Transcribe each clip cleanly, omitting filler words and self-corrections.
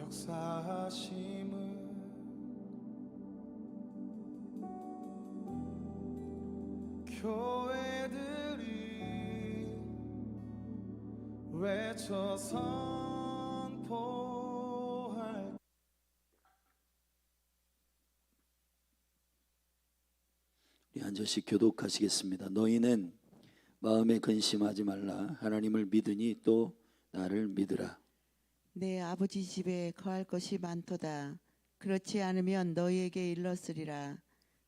역사하심을 교회들이 외쳐 선포할. 우리 한 절씩 교독하시겠습니다. 너희는 마음에 근심하지 말라. 하나님을 믿으니 또 나를 믿으라. 내 아버지 집에 거할 것이 많도다. 그렇지 않으면 너희에게 일렀으리라.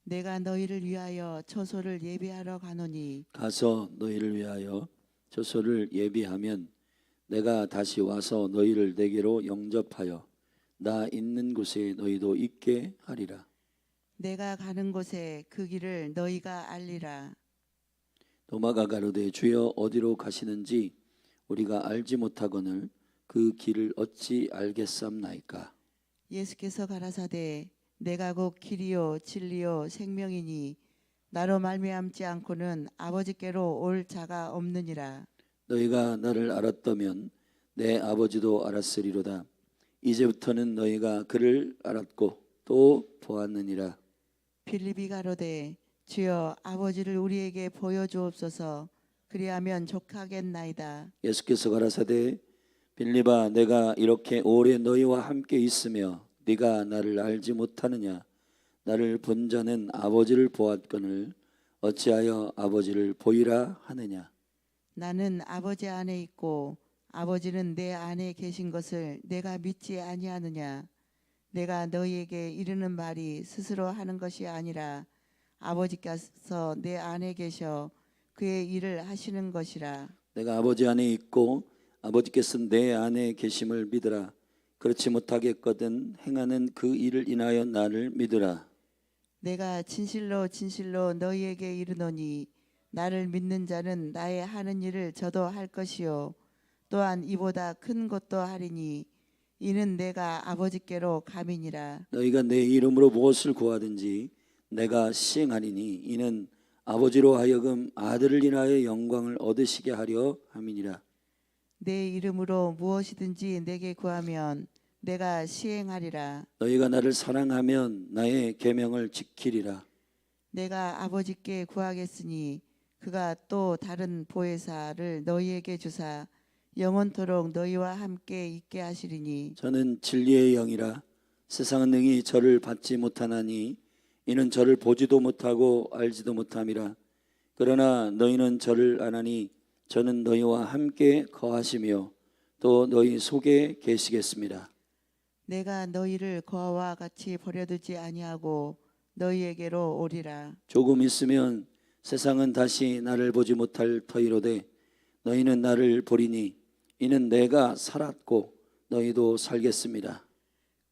내가 너희를 위하여 처소를 예비하러 가노니 가서 너희를 위하여 처소를 예비하면 내가 다시 와서 너희를 내게로 영접하여 나 있는 곳에 너희도 있게 하리라. 내가 가는 곳에 그 길을 너희가 알리라. 도마가 가로되 주여 어디로 가시는지 우리가 알지 못하거늘 그 길을 어찌 알겠삼나이까. 예수께서 가라사대 내가 곧 길이요 진리요 생명이니 나로 말미암지 않고는 아버지께로 올 자가 없느니라. 너희가 나를 알았다면 내 아버지도 알았으리로다. 이제부터는 너희가 그를 알았고 또 보았느니라. 빌립이 가로되 주여 아버지를 우리에게 보여주옵소서. 그리하면 족하겠나이다. 예수께서 가라사대 빌립아 내가 이렇게 오래 너희와 함께 있으며 네가 나를 알지 못하느냐. 나를 본 자는 아버지를 보았거늘 어찌하여 아버지를 보이라 하느냐. 나는 아버지 안에 있고 아버지는 내 안에 계신 것을 내가 믿지 아니하느냐. 내가 너희에게 이르는 말이 스스로 하는 것이 아니라 아버지께서 내 안에 계셔 그의 일을 하시는 것이라. 내가 아버지 안에 있고 아버지께서 내 안에 계심을 믿으라. 그렇지 못하겠거든 행하는 그 일을 인하여 나를 믿으라. 내가 진실로 진실로 너희에게 이르노니 나를 믿는 자는 나의 하는 일을 저도 할 것이요 또한 이보다 큰 것도 하리니 이는 내가 아버지께로 감이니라. 너희가 내 이름으로 무엇을 구하든지 내가 시행하리니 이는 아버지로 하여금 아들을 인하여 영광을 얻으시게 하려 함이니라. 내 이름으로 무엇이든지 내게 구하면 내가 시행하리라. 너희가 나를 사랑하면 나의 계명을 지키리라. 내가 아버지께 구하겠으니 그가 또 다른 보혜사를 너희에게 주사 영원토록 너희와 함께 있게 하시리니 저는 진리의 영이라. 세상은 능히 저를 받지 못하나니 이는 저를 보지도 못하고 알지도 못함이라. 그러나 너희는 저를 아나니 저는 너희와 함께 거하시며 또 너희 속에 계시겠습니다. 내가 너희를 거와 같이 버려두지 아니하고 너희에게로 오리라. 조금 있으면 세상은 다시 나를 보지 못할 터이로되 너희는 나를 보리니 이는 내가 살았고 너희도 살겠습니다.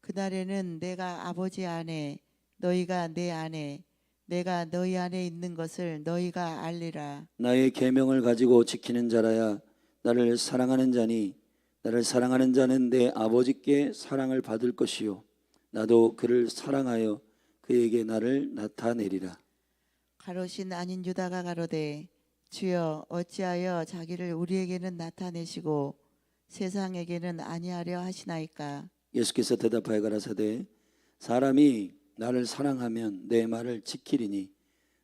그날에는 내가 아버지 안에 너희가 내 안에 내가 너희 안에 있는 것을 너희가 알리라. 나의 계명을 가지고 지키는 자라야 나를 사랑하는 자니 나를 사랑하는 자는 내 아버지께 사랑을 받을 것이요 나도 그를 사랑하여 그에게 나를 나타내리라. 가롯인 아닌 유다가 가로되 주여 어찌하여 자기를 우리에게는 나타내시고 세상에게는 아니하려 하시나이까. 예수께서 대답하여 가라사대 사람이 나를 사랑하면 내 말을 지키리니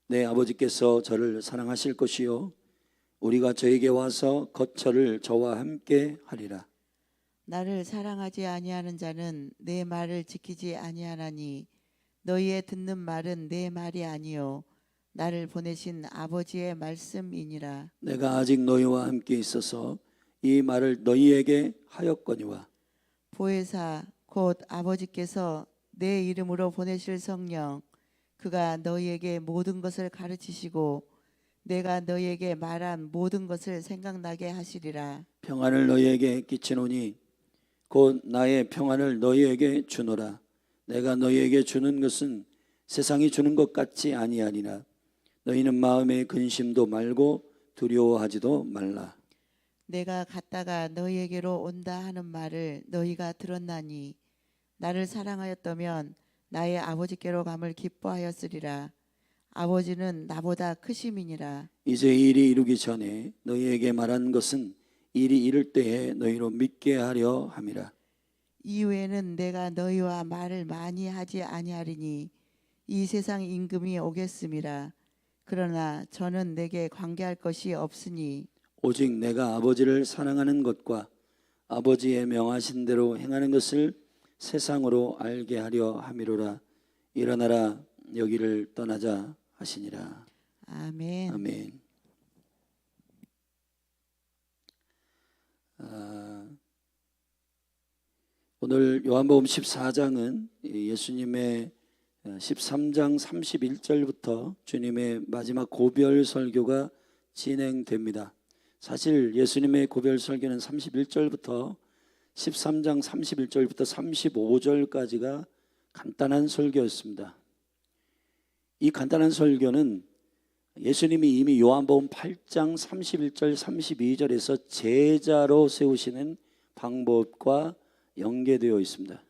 내 아버지께서 저를 사랑하실 것이요 우리가 저에게 와서 거처를 저와 함께 하리라. 나를 사랑하지 아니하는 자는 내 말을 지키지 아니하나니 너희의 듣는 말은 내 말이 아니요 나를 보내신 아버지의 말씀이니라. 내가 아직 너희와 함께 있어서 이 말을 너희에게 하였거니와 보혜사 곧 아버지께서 내 이름으로 보내실 성령 그가 너희에게 모든 것을 가르치시고 내가 너희에게 말한 모든 것을 생각나게 하시리라. 평안을 너희에게 끼치노니 곧 나의 평안을 너희에게 주노라. 내가 너희에게 주는 것은 세상이 주는 것 같지 아니하니라. 너희는 마음에 근심도 말고 두려워하지도 말라. 내가 갔다가 너희에게로 온다 하는 말을 너희가 들었나니 나를 사랑하였다면 나의 아버지께로 감을 기뻐하였으리라. 아버지는 나보다 크심이니라. 이제 일이 이루기 전에 너희에게 말한 것은 일이 이를 때에 너희로 믿게 하려 함이라. 이후에는 내가 너희와 말을 많이 하지 아니하리니 이 세상 임금이 오겠음이라. 그러나 저는 내게 관계할 것이 없으니 오직 내가 아버지를 사랑하는 것과 아버지의 명하신 대로 행하는 것을 세상으로 알게 하려 함이로라. 일어나라, 여기를 떠나자 하시니라. 아멘. 아멘. 오늘 요한복음 14장은 예수님의 13장 31절부터 주님의 마지막 고별 설교가 진행됩니다. 사실 예수님의 고별 설교는 31절부터 13장 31절부터 35절까지가 간단한 설교였습니다. 이 간단한 설교는 예수님이 이미 요한복음 8장 31절 32절에서 제자로 세우시는 방법과 연계되어 있습니다.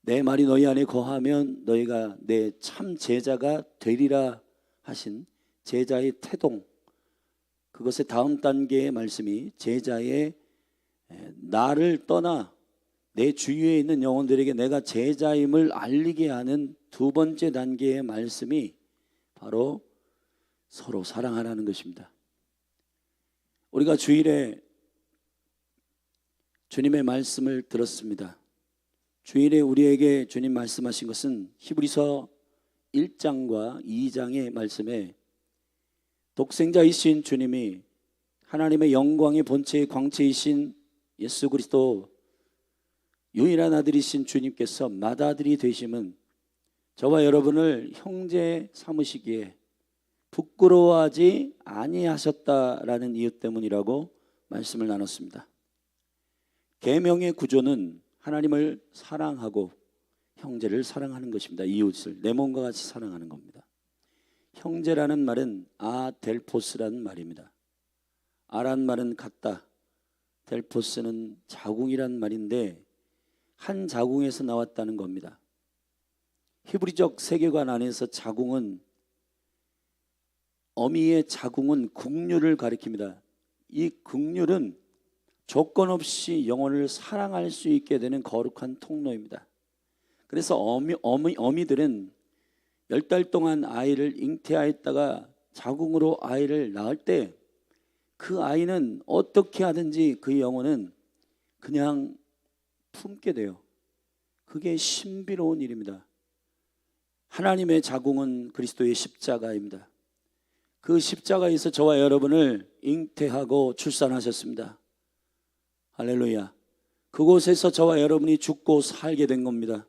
내 말이 너희 안에 거하면 너희가 내 참 제자가 되리라 하신 제자의 태동, 그것의 다음 단계의 말씀이 제자의 나를 떠나 내 주위에 있는 영혼들에게 내가 제자임을 알리게 하는 두 번째 단계의 말씀이 바로 서로 사랑하라는 것입니다. 우리가 주일에 주님의 말씀을 들었습니다. 주일에 우리에게 주님 말씀하신 것은 히브리서 1장과 2장의 말씀에 독생자이신 주님이 하나님의 영광의 본체의 광채이신 예수 그리스도 유일한 아들이신 주님께서 맏아들이 되심은 저와 여러분을 형제 삼으시기에 부끄러워하지 아니하셨다라는 이유 때문이라고 말씀을 나눴습니다. 계명의 구조는 하나님을 사랑하고 형제를 사랑하는 것입니다. 이웃을 내 몸과 같이 사랑하는 겁니다. 형제라는 말은 아델포스라는 말입니다. 아란 말은 같다, 델포스는 자궁이란 말인데 한 자궁에서 나왔다는 겁니다. 히브리적 세계관 안에서 자궁은, 어미의 자궁은 국률을 가리킵니다. 이 국률은 조건 없이 영혼을 사랑할 수 있게 되는 거룩한 통로입니다. 그래서 어미들은 10달 동안 아이를 잉태하였다가 자궁으로 아이를 낳을 때 그 아이는 어떻게 하든지 그 영혼은 그냥 품게 돼요. 그게 신비로운 일입니다. 하나님의 자궁은 그리스도의 십자가입니다. 그 십자가에서 저와 여러분을 잉태하고 출산하셨습니다. 할렐루야. 그곳에서 저와 여러분이 죽고 살게 된 겁니다.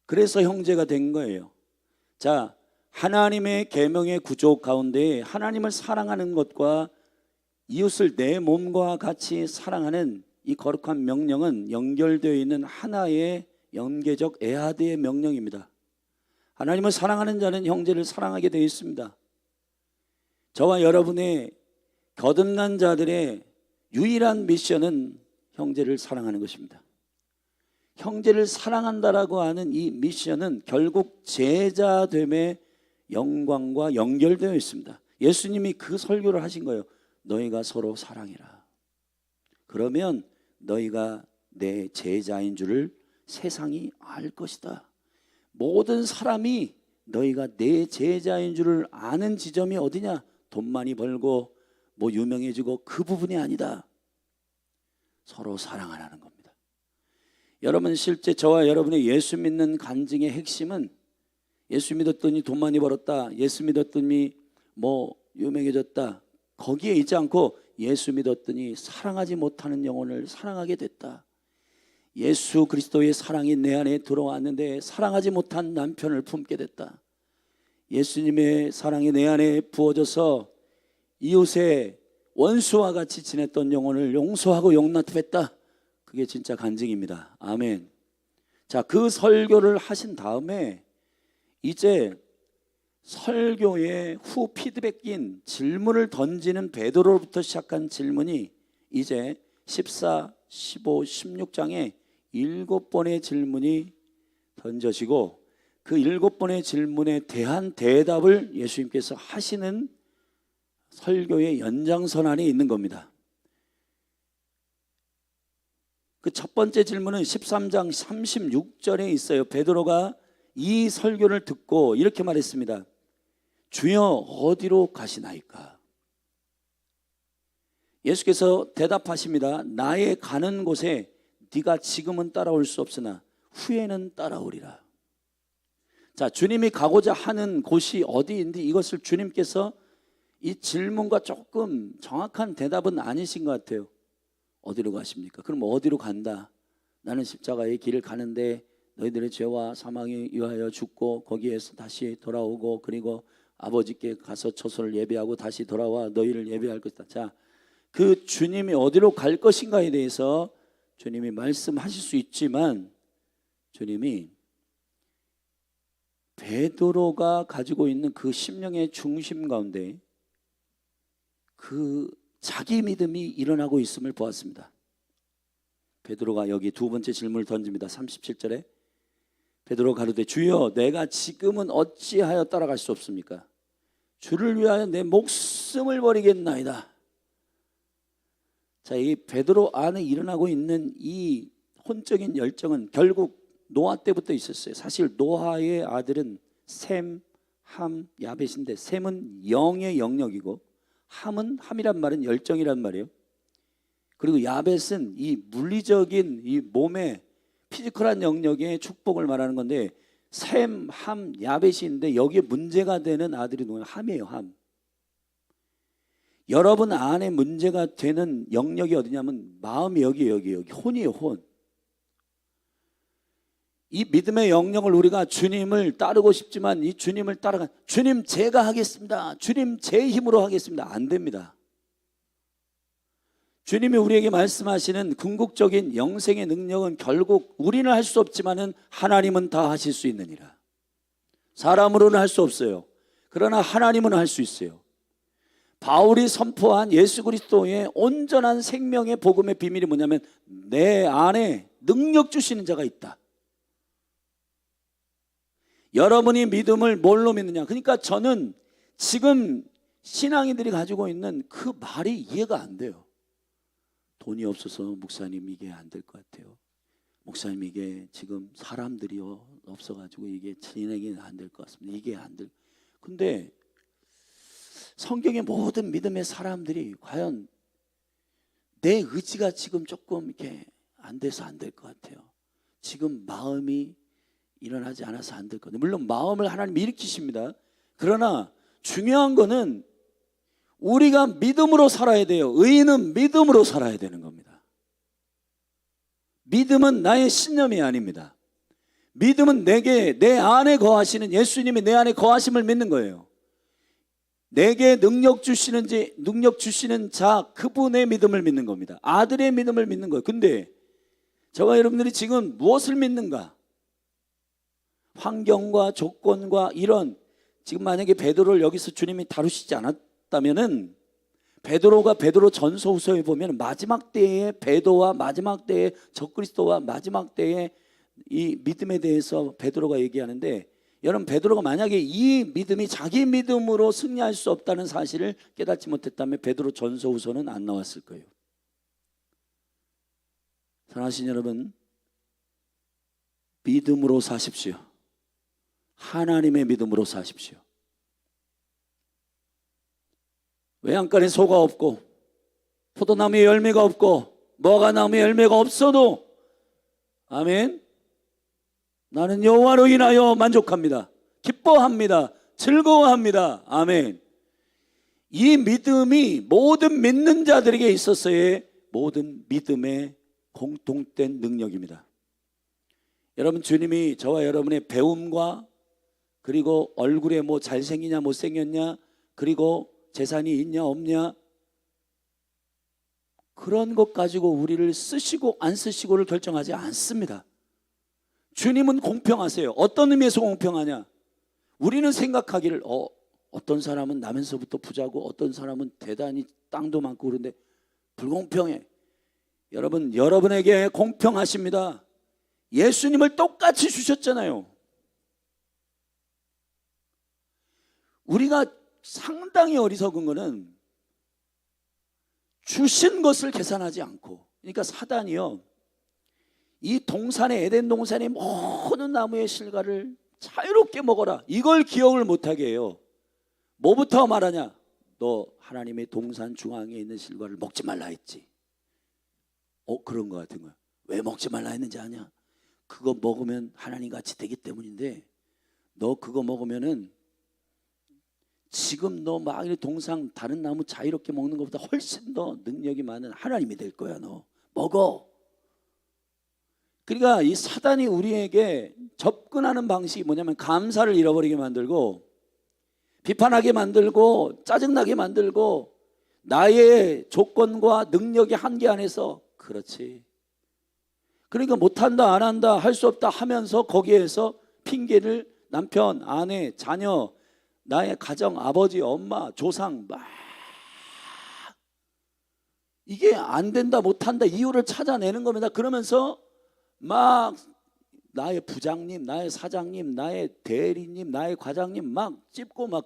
그래서 형제가 된 거예요. 자, 하나님의 계명의 구조 가운데 하나님을 사랑하는 것과 이웃을 내 몸과 같이 사랑하는 이 거룩한 명령은 연결되어 있는 하나의 연계적 에하드의 명령입니다. 하나님을 사랑하는 자는 형제를 사랑하게 되어 있습니다. 저와 여러분의 거듭난 자들의 유일한 미션은 형제를 사랑하는 것입니다. 형제를 사랑한다라고 하는 이 미션은 결국 제자됨의 영광과 연결되어 있습니다. 예수님이 그 설교를 하신 거예요. 너희가 서로 사랑해라. 그러면 너희가 내 제자인 줄을 세상이 알 것이다. 모든 사람이 너희가 내 제자인 줄을 아는 지점이 어디냐? 돈 많이 벌고 뭐 유명해지고 그 부분이 아니다. 서로 사랑하라는 겁니다. 여러분, 실제 저와 여러분의 예수 믿는 간증의 핵심은 예수 믿었더니 돈 많이 벌었다, 예수 믿었더니 뭐 유명해졌다, 거기에 있지 않고 예수 믿었더니 사랑하지 못하는 영혼을 사랑하게 됐다. 예수 그리스도의 사랑이 내 안에 들어왔는데 사랑하지 못한 남편을 품게 됐다. 예수님의 사랑이 내 안에 부어져서 이웃의 원수와 같이 지냈던 영혼을 용서하고 용납했다. 그게 진짜 간증입니다. 아멘. 자, 그 설교를 하신 다음에 이제 설교의 후 피드백인 질문을 던지는 베드로로부터 시작한 질문이 이제 14, 15, 16장에 7번의 질문이 던져지고 그 7번의 질문에 대한 대답을 예수님께서 하시는 설교의 연장선 안에 있는 겁니다. 그 첫 번째 질문은 13장 36절에 있어요. 베드로가 이 설교를 듣고 이렇게 말했습니다. 주여 어디로 가시나이까? 예수께서 대답하십니다. 나의 가는 곳에 네가 지금은 따라올 수 없으나 후에는 따라오리라. 자, 주님이 가고자 하는 곳이 어디인데 이것을 주님께서 이 질문과 조금 정확한 대답은 아니신 것 같아요. 어디로 가십니까? 그럼 어디로 간다? 나는 십자가의 길을 가는데 너희들의 죄와 사망에 위하여 죽고 거기에서 다시 돌아오고 그리고 아버지께 가서 처소를 예배하고 다시 돌아와 너희를 예배할 것이다. 자, 그 주님이 어디로 갈 것인가에 대해서 주님이 말씀하실 수 있지만 주님이 베드로가 가지고 있는 그 심령의 중심 가운데 그 자기 믿음이 일어나고 있음을 보았습니다. 베드로가 여기 두 번째 질문을 던집니다. 37절에 베드로 가로되 주여 내가 지금은 어찌하여 따라갈 수 없습니까? 주를 위하여 내 목숨을 버리겠나이다. 자, 이 베드로 안에 일어나고 있는 이 혼적인 열정은 결국 노아 때부터 있었어요. 사실 노아의 아들은 셈, 함, 야벳인데 셈은 영의 영역이고 함이란 말은 열정이란 말이에요. 그리고 야벳은 이 물리적인 이 몸의 피지컬한 영역의 축복을 말하는 건데 셈, 함, 야벳인데 여기에 문제가 되는 아들이 누구냐? 함이에요. 함. 여러분 안에 문제가 되는 영역이 어디냐면 마음이 여기 혼이에요. 혼. 이 믿음의 영역을 우리가 주님을 따르고 싶지만 이 주님을 따라가 주님 제가 하겠습니다. 주님 제 힘으로 하겠습니다. 안 됩니다. 주님이 우리에게 말씀하시는 궁극적인 영생의 능력은 결국 우리는 할 수 없지만은 하나님은 다 하실 수 있느니라. 사람으로는 할 수 없어요. 그러나 하나님은 할 수 있어요. 바울이 선포한 예수 그리스도의 온전한 생명의 복음의 비밀이 뭐냐면 내 안에 능력 주시는 자가 있다. 여러분이 믿음을 뭘로 믿느냐? 그러니까 저는 지금 신앙인들이 가지고 있는 그 말이 이해가 안 돼요. 돈이 없어서 목사님 이게 안 될 것 같아요. 목사님 이게 지금 사람들이 없어가지고 이게 진행이 안 될 것 같습니다. 이게 안 될. 근데 성경의 모든 믿음의 사람들이 과연 내 의지가 지금 조금 이렇게 안 돼서 안 될 것 같아요. 지금 마음이 일어나지 않아서 안 될 거예요. 물론 마음을 하나님 일으키십니다. 그러나 중요한 거는 우리가 믿음으로 살아야 돼요. 의인은 믿음으로 살아야 되는 겁니다. 믿음은 나의 신념이 아닙니다. 믿음은 내 안에 거하시는 예수님이 내 안에 거하심을 믿는 거예요. 내게 능력 주시는 자 그분의 믿음을 믿는 겁니다. 아들의 믿음을 믿는 거예요. 근데 저와 여러분들이 지금 무엇을 믿는가? 환경과 조건과 이런 지금 만약에 베드로를 여기서 주님이 다루시지 않았다면은 베드로가 베드로 전서후서에 보면 마지막 때의 베드로와 마지막 때의 적그리스도와 마지막 때의 이 믿음에 대해서 베드로가 얘기하는데 여러분 베드로가 만약에 이 믿음이 자기 믿음으로 승리할 수 없다는 사실을 깨닫지 못했다면 베드로 전서후서는 안 나왔을 거예요. 사랑하신 여러분, 믿음으로 사십시오. 하나님의 믿음으로 사십시오. 외양간에 소가 없고 포도나무에 열매가 없고 뭐가나무에 열매가 없어도 아멘, 나는 여호와로 인하여 만족합니다. 기뻐합니다. 즐거워합니다. 아멘. 이 믿음이 모든 믿는 자들에게 있어서의 모든 믿음의 공통된 능력입니다. 여러분 주님이 저와 여러분의 배움과 그리고 얼굴에 뭐 잘생기냐 못생겼냐 그리고 재산이 있냐 없냐 그런 것 가지고 우리를 쓰시고 안 쓰시고를 결정하지 않습니다. 주님은 공평하세요. 어떤 의미에서 공평하냐? 우리는 생각하기를 어떤 사람은 나면서부터 부자고 어떤 사람은 대단히 땅도 많고 그런데 불공평해. 여러분 여러분에게 공평하십니다. 예수님을 똑같이 주셨잖아요. 우리가 상당히 어리석은 거는 주신 것을 계산하지 않고, 그러니까 사단이요 이 동산의 에덴 동산의 모든 나무의 실과를 자유롭게 먹어라. 이걸 기억을 못하게 해요. 뭐부터 말하냐? 너 하나님의 동산 중앙에 있는 실과를 먹지 말라 했지. 그런 거 같은 거야. 왜 먹지 말라 했는지 아냐? 그거 먹으면 하나님 같이 되기 때문인데, 너 그거 먹으면은 지금 너 막 동상 다른 나무 자유롭게 먹는 것보다 훨씬 더 능력이 많은 하나님이 될 거야. 너 먹어. 그러니까 이 사단이 우리에게 접근하는 방식이 뭐냐면 감사를 잃어버리게 만들고, 비판하게 만들고, 짜증나게 만들고, 나의 조건과 능력의 한계 안에서 그렇지, 그러니까 못한다, 안 한다, 할 수 없다 하면서 거기에서 핑계를 남편, 아내, 자녀, 나의 가정, 아버지, 엄마, 조상 막 이게 안 된다, 못한다 이유를 찾아내는 겁니다. 그러면서 막 나의 부장님, 나의 사장님, 나의 대리님, 나의 과장님 막 찝고 막,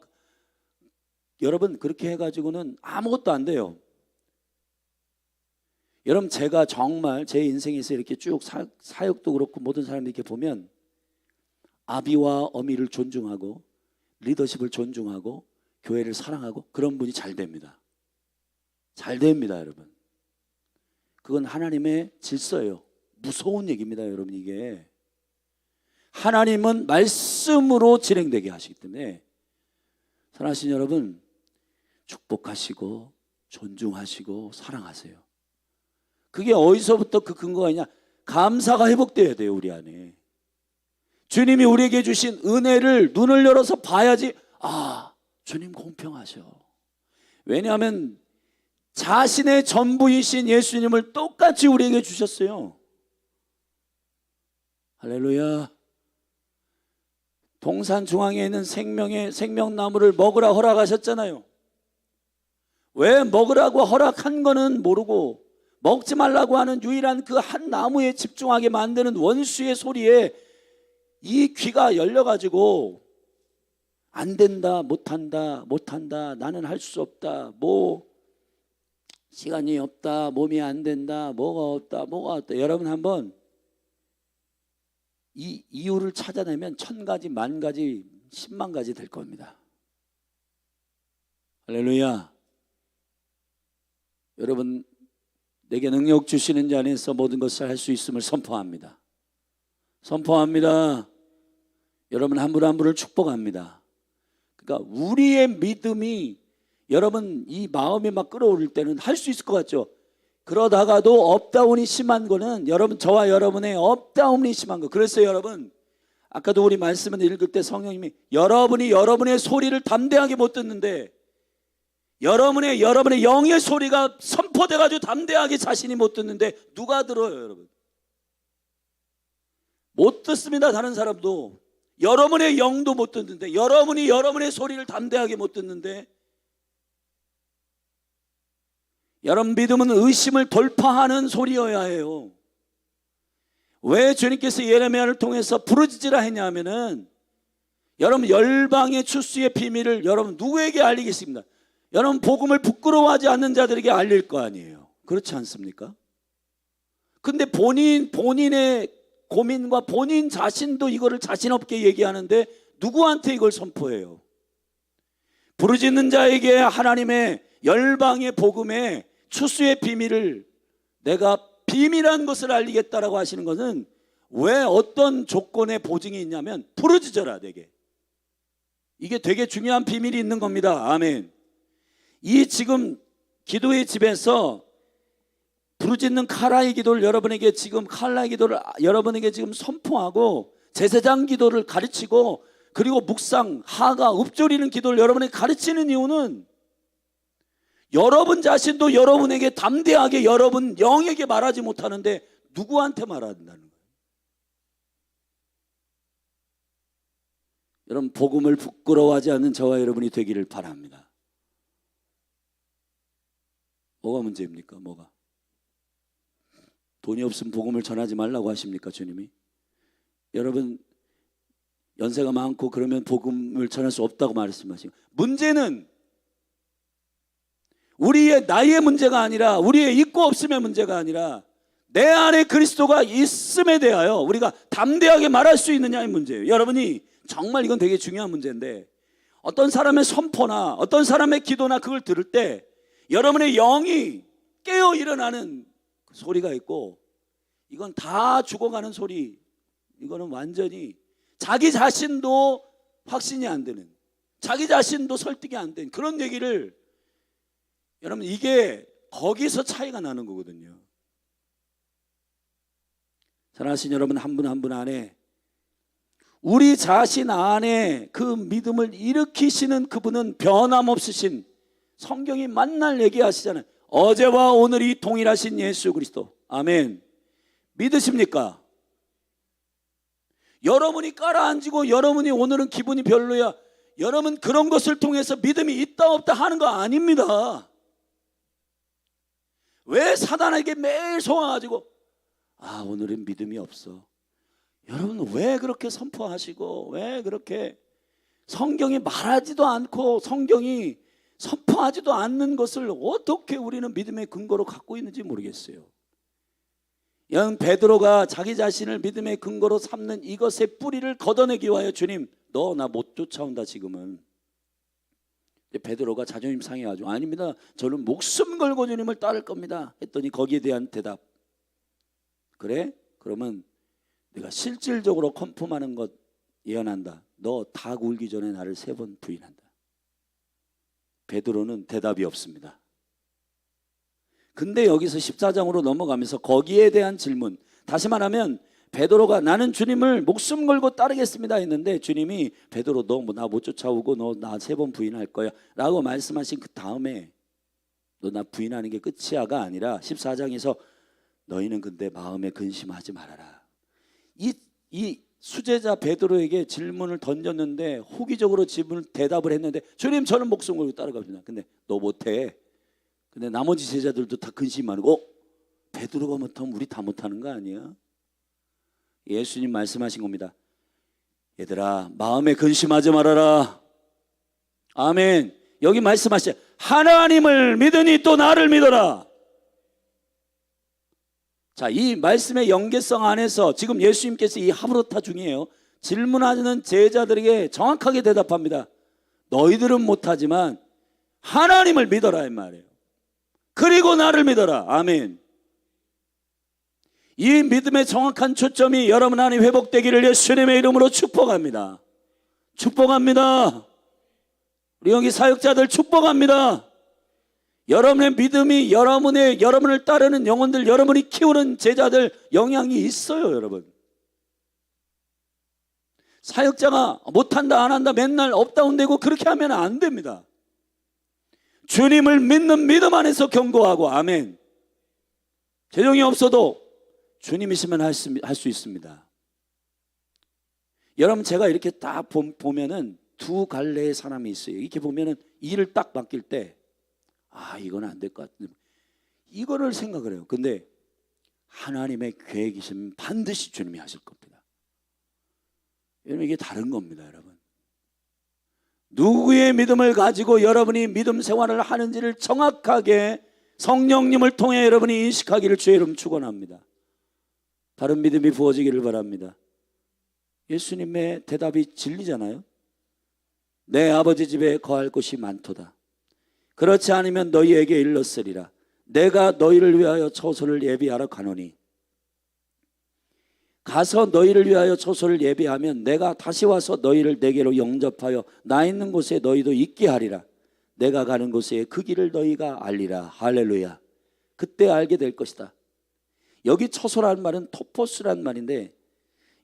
여러분 그렇게 해가지고는 아무것도 안 돼요. 여러분 제가 정말 제 인생에서 이렇게 쭉 사역도 그렇고 모든 사람들이 이렇게 보면 아비와 어미를 존중하고 리더십을 존중하고 교회를 사랑하고 그런 분이 잘 됩니다. 잘 됩니다, 여러분. 그건 하나님의 질서예요. 무서운 얘기입니다, 여러분. 이게 하나님은 말씀으로 진행되게 하시기 때문에, 사랑하신 여러분, 축복하시고 존중하시고 사랑하세요. 그게 어디서부터 그 근거가 있냐? 감사가 회복되어야 돼요, 우리 안에. 주님이 우리에게 주신 은혜를 눈을 열어서 봐야지, 아, 주님 공평하셔. 왜냐하면 자신의 전부이신 예수님을 똑같이 우리에게 주셨어요. 할렐루야. 동산 중앙에 있는 생명나무를 먹으라 허락하셨잖아요. 왜 먹으라고 허락한 거는 모르고 먹지 말라고 하는 유일한 그 한 나무에 집중하게 만드는 원수의 소리에 이 귀가 열려가지고 안 된다, 못한다, 나는 할 수 없다, 시간이 없다, 몸이 안 된다, 뭐가 없다. 여러분 한번 이 이유를 찾아내면 1000가지, 10,000가지, 10만 가지 될 겁니다. 할렐루야. 여러분, 내게 능력 주시는 자 안에서 모든 것을 할 수 있음을 선포합니다. 여러분 한 분 한 분을 축복합니다. 그러니까 우리의 믿음이, 여러분 이 마음이 막 끌어오를 때는 할 수 있을 것 같죠? 그러다가도 업다운이 심한 거는, 여러분 저와 여러분의 업다운이 심한 거. 그래서 여러분 아까도 우리 말씀을 읽을 때 성령님이 여러분이 여러분의 소리를 담대하게 못 듣는데, 여러분의 영의 소리가 선포돼가지고 담대하게 자신이 못 듣는데 누가 들어요, 여러분? 못 듣습니다. 다른 사람도. 여러분의 영도 못 듣는데, 여러분이 여러분의 소리를 담대하게 못 듣는데, 여러분 믿음은 의심을 돌파하는 소리여야 해요. 왜 주님께서 예레미야를 통해서 부르짖으라 했냐면은, 여러분 열방의 추수의 비밀을 여러분 누구에게 알리겠습니까? 여러분 복음을 부끄러워하지 않는 자들에게 알릴 거 아니에요. 그렇지 않습니까? 근데 본인의 고민과 본인 자신도 이거를 자신 없게 얘기하는데 누구한테 이걸 선포해요? 부르짖는 자에게 하나님의 열방의 복음의 추수의 비밀을, 내가 비밀한 것을 알리겠다라고 하시는 것은 왜 어떤 조건의 보증이 있냐면, 부르짖어라 내게. 이게 되게 중요한 비밀이 있는 겁니다. 아멘. 이 지금 기도의 집에서 부르짖는 카라의 기도를 여러분에게 지금 선포하고, 제사장 기도를 가르치고, 그리고 묵상, 하가, 읊조리는 기도를 여러분에게 가르치는 이유는 여러분 자신도 여러분에게 담대하게 여러분 영에게 말하지 못하는데 누구한테 말한다는 거예요? 여러분 복음을 부끄러워하지 않는 저와 여러분이 되기를 바랍니다. 뭐가 문제입니까? 뭐가? 돈이 없으면 복음을 전하지 말라고 하십니까, 주님이? 여러분 연세가 많고 그러면 복음을 전할 수 없다고 말씀하시고, 문제는 우리의 나이의 문제가 아니라, 우리의 있고 없음의 문제가 아니라, 내 안에 그리스도가 있음에 대하여 우리가 담대하게 말할 수 있느냐의 문제예요. 여러분이 정말 이건 되게 중요한 문제인데, 어떤 사람의 선포나 어떤 사람의 기도나 그걸 들을 때 여러분의 영이 깨어 일어나는 소리가 있고, 이건 다 죽어가는 소리, 이거는 완전히 자기 자신도 확신이 안 되는, 자기 자신도 설득이 안 된 그런 얘기를, 여러분 이게 거기서 차이가 나는 거거든요. 사랑하신 여러분, 한 분 한 분 안에 우리 자신 안에 그 믿음을 일으키시는 그분은 변함없으신, 성경이 만날 얘기하시잖아요. 어제와 오늘이 동일하신 예수 그리스도. 아멘. 믿으십니까? 여러분이 깔아앉고 여러분이 오늘은 기분이 별로야, 여러분 그런 것을 통해서 믿음이 있다 없다 하는 거 아닙니다. 왜 사단에게 매일 속아가지고 오늘은 믿음이 없어. 여러분 왜 그렇게 선포하시고 왜 그렇게 성경이 말하지도 않고 성경이 선포하지도 않는 것을 어떻게 우리는 믿음의 근거로 갖고 있는지 모르겠어요. 베드로가 자기 자신을 믿음의 근거로 삼는 이것의 뿌리를 걷어내기 위하여, 주님 너 나 못 쫓아온다 지금은. 베드로가 자존심 상해가지고 아닙니다, 저는 목숨 걸고 주님을 따를 겁니다 했더니 거기에 대한 대답, 그래? 그러면 내가 실질적으로 컨펌하는 것 예언한다. 너 닭 울기 전에 나를 3번 부인한다. 베드로는 대답이 없습니다. 근데 여기서 14장으로 넘어가면서 거기에 대한 질문, 다시 말하면 베드로가 나는 주님을 목숨 걸고 따르겠습니다 했는데, 주님이 베드로 너 나 못 쫓아오고 너 나 3번 부인할 거야 라고 말씀하신 그 다음에 너 나 부인하는 게 끝이야가 아니라 14장에서 너희는 근데 마음에 근심하지 말아라. 이 수제자 베드로에게 질문을 던졌는데 호기적으로 대답을 했는데, 주님 저는 목숨 걸고 따라갑니다. 근데 너 못해. 근데 나머지 제자들도 다 근심하고, 베드로가 못하면 우리 다 못하는 거 아니야? 예수님 말씀하신 겁니다. 얘들아 마음에 근심하지 말아라. 아멘. 여기 말씀하시죠. 하나님을 믿으니 또 나를 믿어라. 자, 이 말씀의 연계성 안에서 지금 예수님께서 이 하브로타 중이에요. 질문하는 제자들에게 정확하게 대답합니다. 너희들은 못하지만 하나님을 믿어라 이 말이에요. 그리고 나를 믿어라. 아멘. 이 믿음의 정확한 초점이 여러분 안에 회복되기를 예수님의 이름으로 축복합니다. 축복합니다. 우리 여기 사역자들 축복합니다. 여러분의 믿음이 여러분을 따르는 영혼들, 여러분이 키우는 제자들 영향이 있어요. 여러분 사역자가 못한다 안 한다 맨날 업다운되고 그렇게 하면 안 됩니다. 주님을 믿는 믿음 안에서 경고하고, 아멘. 재정이 없어도 주님이시면 할 수 있습니다. 여러분 제가 이렇게 딱 보면은 두 갈래의 사람이 있어요. 이렇게 보면은 일을 딱 맡길 때 이건 안 될 것 같은데 이거를 생각을 해요. 근데 하나님의 계획이시면 반드시 주님이 하실 겁니다. 여러분 이게 다른 겁니다. 여러분 누구의 믿음을 가지고 여러분이 믿음 생활을 하는지를 정확하게 성령님을 통해 여러분이 인식하기를 주의 이름 축원합니다. 다른 믿음이 부어지기를 바랍니다. 예수님의 대답이 진리잖아요. 내 아버지 집에 거할 곳이 많도다. 그렇지 않으면 너희에게 일렀으리라. 내가 너희를 위하여 처소를 예비하러 가노니 가서 너희를 위하여 처소를 예비하면 내가 다시 와서 너희를 내게로 영접하여 나 있는 곳에 너희도 있게 하리라. 내가 가는 곳에 그 길을 너희가 알리라. 할렐루야. 그때 알게 될 것이다. 여기 처소라는 말은 토포스라는 말인데,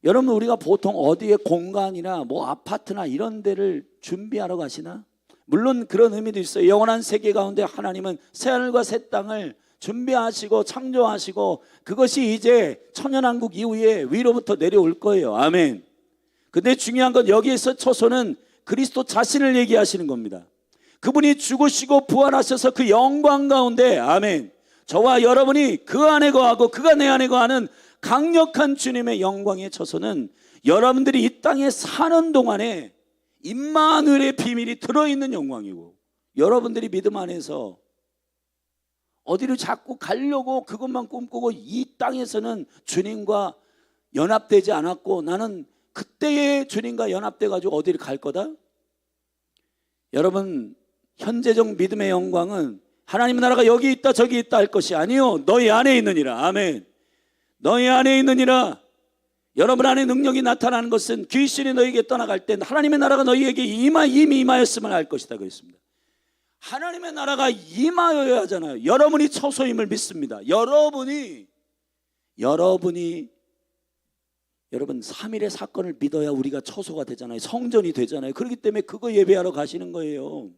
여러분 우리가 보통 어디에 공간이나 뭐 아파트나 이런 데를 준비하러 가시나? 물론 그런 의미도 있어요. 영원한 세계 가운데 하나님은 새하늘과 새 땅을 준비하시고 창조하시고 그것이 이제 천연왕국 이후에 위로부터 내려올 거예요. 아멘. 근데 중요한 건 여기에서 처소는 그리스도 자신을 얘기하시는 겁니다. 그분이 죽으시고 부활하셔서 그 영광 가운데, 아멘, 저와 여러분이 그 안에 거하고 그가 내 안에 거하는 강력한 주님의 영광의 처소는 여러분들이 이 땅에 사는 동안에 임마누엘의 비밀이 들어있는 영광이고, 여러분들이 믿음 안에서 어디로 자꾸 가려고 그것만 꿈꾸고 이 땅에서는 주님과 연합되지 않았고 나는 그때의 주님과 연합돼 가지고 어디를 갈 거다? 여러분, 현재적 믿음의 영광은 하나님의 나라가 여기 있다 저기 있다 할 것이 아니요, 너희 안에 있느니라. 아멘. 너희 안에 있느니라. 여러분 안에 능력이 나타나는 것은 귀신이 너희에게 떠나갈 때 하나님의 나라가 너희에게 이미 임하였음을 알 것이다 그랬습니다. 하나님의 나라가 임하여야 하잖아요. 여러분이 처소임을 믿습니다. 여러분 3일의 사건을 믿어야 우리가 처소가 되잖아요. 성전이 되잖아요. 그렇기 때문에 그거 예배하러 가시는 거예요.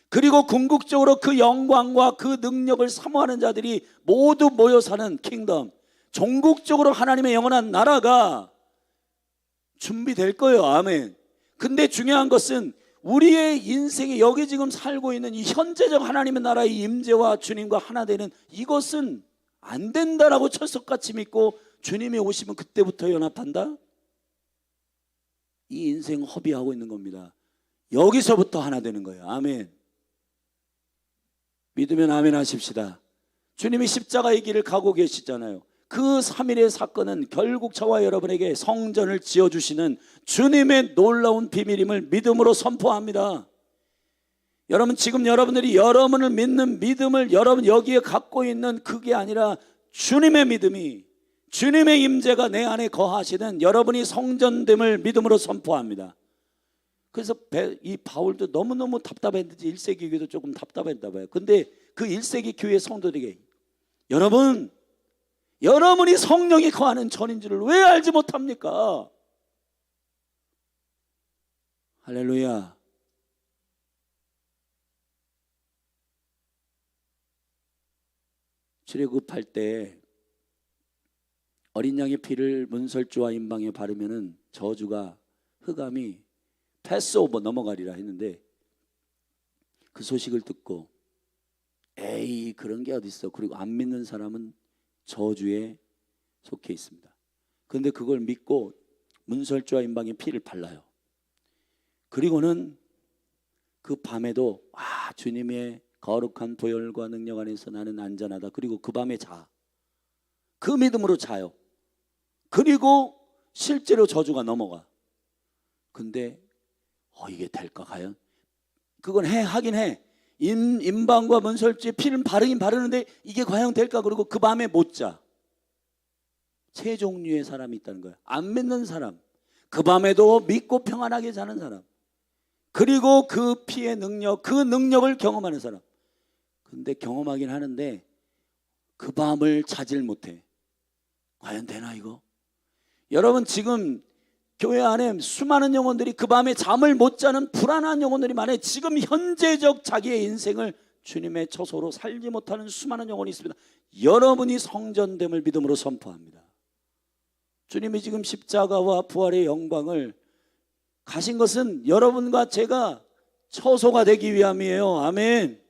그리고 궁극적으로 그 영광과 그 능력을 사모하는 자들이 모두 모여 사는 킹덤, 종국적으로 하나님의 영원한 나라가 준비될 거예요. 아멘. 근데 중요한 것은 우리의 인생에 여기 지금 살고 있는 이 현재적 하나님의 나라의 임재와 주님과 하나 되는 이것은 안 된다라고 철석같이 믿고 주님이 오시면 그때부터 연합한다? 이 인생 허비하고 있는 겁니다. 여기서부터 하나 되는 거예요. 아멘. 믿으면 아멘 하십시다. 주님이 십자가의 길을 가고 계시잖아요. 그 3일의 사건은 결국 저와 여러분에게 성전을 지어주시는 주님의 놀라운 비밀임을 믿음으로 선포합니다. 여러분, 지금 여러분들이 여러분을 믿는 믿음을 여러분 여기에 갖고 있는 그게 아니라 주님의 믿음이, 주님의 임재가 내 안에 거하시는 여러분이 성전됨을 믿음으로 선포합니다. 그래서 이 바울도 너무너무 답답했는지 1세기 교회도 조금 답답했나 봐요. 근데 그 1세기 교회 성도들에게 여러분이 성령이 거하는 전인 줄을 왜 알지 못합니까? 할렐루야. 출애굽할 때 어린 양의 피를 문설주와 임방에 바르면은 저주가, 흑암이 패스오버 넘어가리라 했는데 그 소식을 듣고 에이 그런 게 어디 있어. 그리고 안 믿는 사람은 저주에 속해 있습니다. 그런데 그걸 믿고 문설주와 임방에 피를 발라요. 그리고는 그 밤에도 주님의 거룩한 보혈과 능력 안에서 나는 안전하다. 그리고 그 밤에 그 믿음으로 자요. 그리고 실제로 저주가 넘어가. 근데 이게 될까 과연? 그건 하긴 해. 임방과 문설주에 피를 바르긴 바르는데 이게 과연 될까? 그리고 그 밤에 못 자. 세 종류의 사람이 있다는 거야. 안 믿는 사람, 그 밤에도 믿고 평안하게 자는 사람, 그리고 그 피의 능력, 그 능력을 경험하는 사람. 근데 경험하긴 하는데 그 밤을 자질 못해. 과연 되나 이거? 여러분, 지금 교회 안에 수많은 영혼들이 그 밤에 잠을 못 자는 불안한 영혼들이 많아요. 지금 현재적 자기의 인생을 주님의 처소로 살지 못하는 수많은 영혼이 있습니다. 여러분이 성전됨을 믿음으로 선포합니다. 주님이 지금 십자가와 부활의 영광을 가신 것은 여러분과 제가 처소가 되기 위함이에요. 아멘.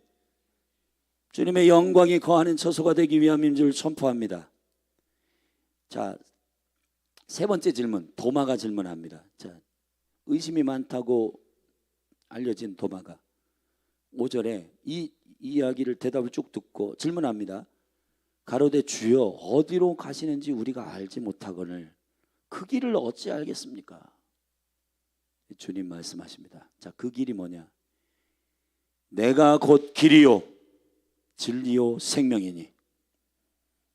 주님의 영광이 거하는 처소가 되기 위함인 줄 선포합니다. 자, 세 번째 질문, 도마가 질문합니다. 자, 의심이 많다고 알려진 도마가 5절에 이 이야기를 대답을 쭉 듣고 질문합니다. 가로되 주여 어디로 가시는지 우리가 알지 못하거늘 그 길을 어찌 알겠습니까? 주님 말씀하십니다. 자, 그 길이 뭐냐? 내가 곧 길이요 진리요 생명이니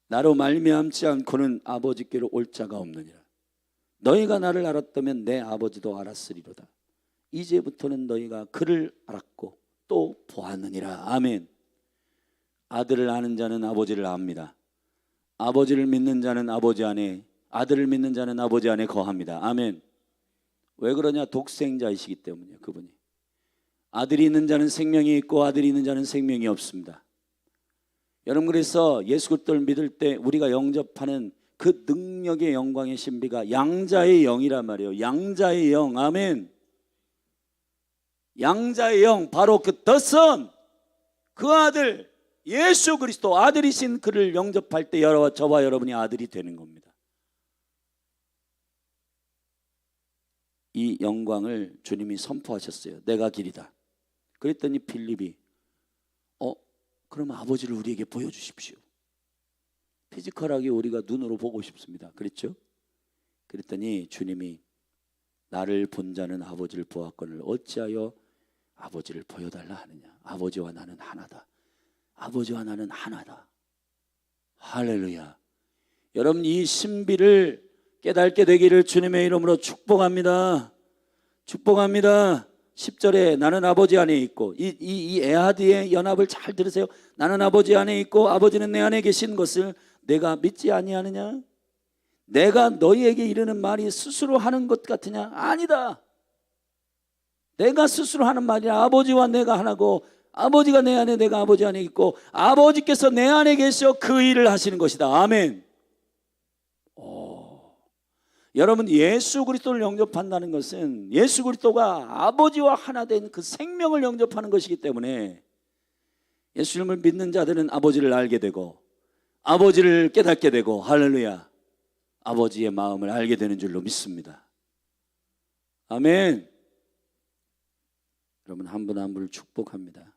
나로 말미암지 않고는 아버지께로 올 자가 없느니라. 너희가 나를 알았다면 내 아버지도 알았으리로다. 이제부터는 너희가 그를 알았고 또 보았느니라. 아멘. 아들을 아는 자는 아버지를 압니다. 아버지를 믿는 자는 아버지 안에, 아들을 믿는 자는 아버지 안에 거합니다. 아멘. 왜 그러냐? 독생자이시기 때문이에요. 그분이. 아들이 있는 자는 생명이 있고 아들이 있는 자는 생명이 없습니다. 여러분, 그래서 예수 그리스도를 믿을 때 우리가 영접하는 그 능력의 영광의 신비가 양자의 영이란 말이에요. 양자의 영. 아멘. 양자의 영, 바로 그 The Son, 그 아들 예수 그리스도 아들이신 그를 영접할 때 저와 여러분이 아들이 되는 겁니다. 이 영광을 주님이 선포하셨어요. 내가 길이다. 그랬더니 빌립이 그럼 아버지를 우리에게 보여주십시오. 피지컬하게 우리가 눈으로 보고 싶습니다. 그랬죠? 그랬더니 주님이 나를 본 자는 아버지를 보았거늘 어찌하여 아버지를 보여달라 하느냐. 아버지와 나는 하나다. 아버지와 나는 하나다. 할렐루야. 여러분, 이 신비를 깨닫게 되기를 주님의 이름으로 축복합니다. 축복합니다. 10절에 나는 아버지 안에 있고, 이 에하드의 연합을 잘 들으세요. 나는 아버지 안에 있고 아버지는 내 안에 계신 것을 내가 믿지 아니하느냐. 내가 너희에게 이르는 말이 스스로 하는 것 같으냐? 아니다. 내가 스스로 하는 말이야. 아버지와 내가 하나고 아버지가 내 안에 내가 아버지 안에 있고 아버지께서 내 안에 계셔 그 일을 하시는 것이다. 아멘. 여러분, 예수 그리스도를 영접한다는 것은 예수 그리스도가 아버지와 하나 된 그 생명을 영접하는 것이기 때문에 예수님을 믿는 자들은 아버지를 알게 되고 아버지를 깨닫게 되고, 할렐루야, 아버지의 마음을 알게 되는 줄로 믿습니다. 아멘. 여러분, 한 분 한 분을 축복합니다.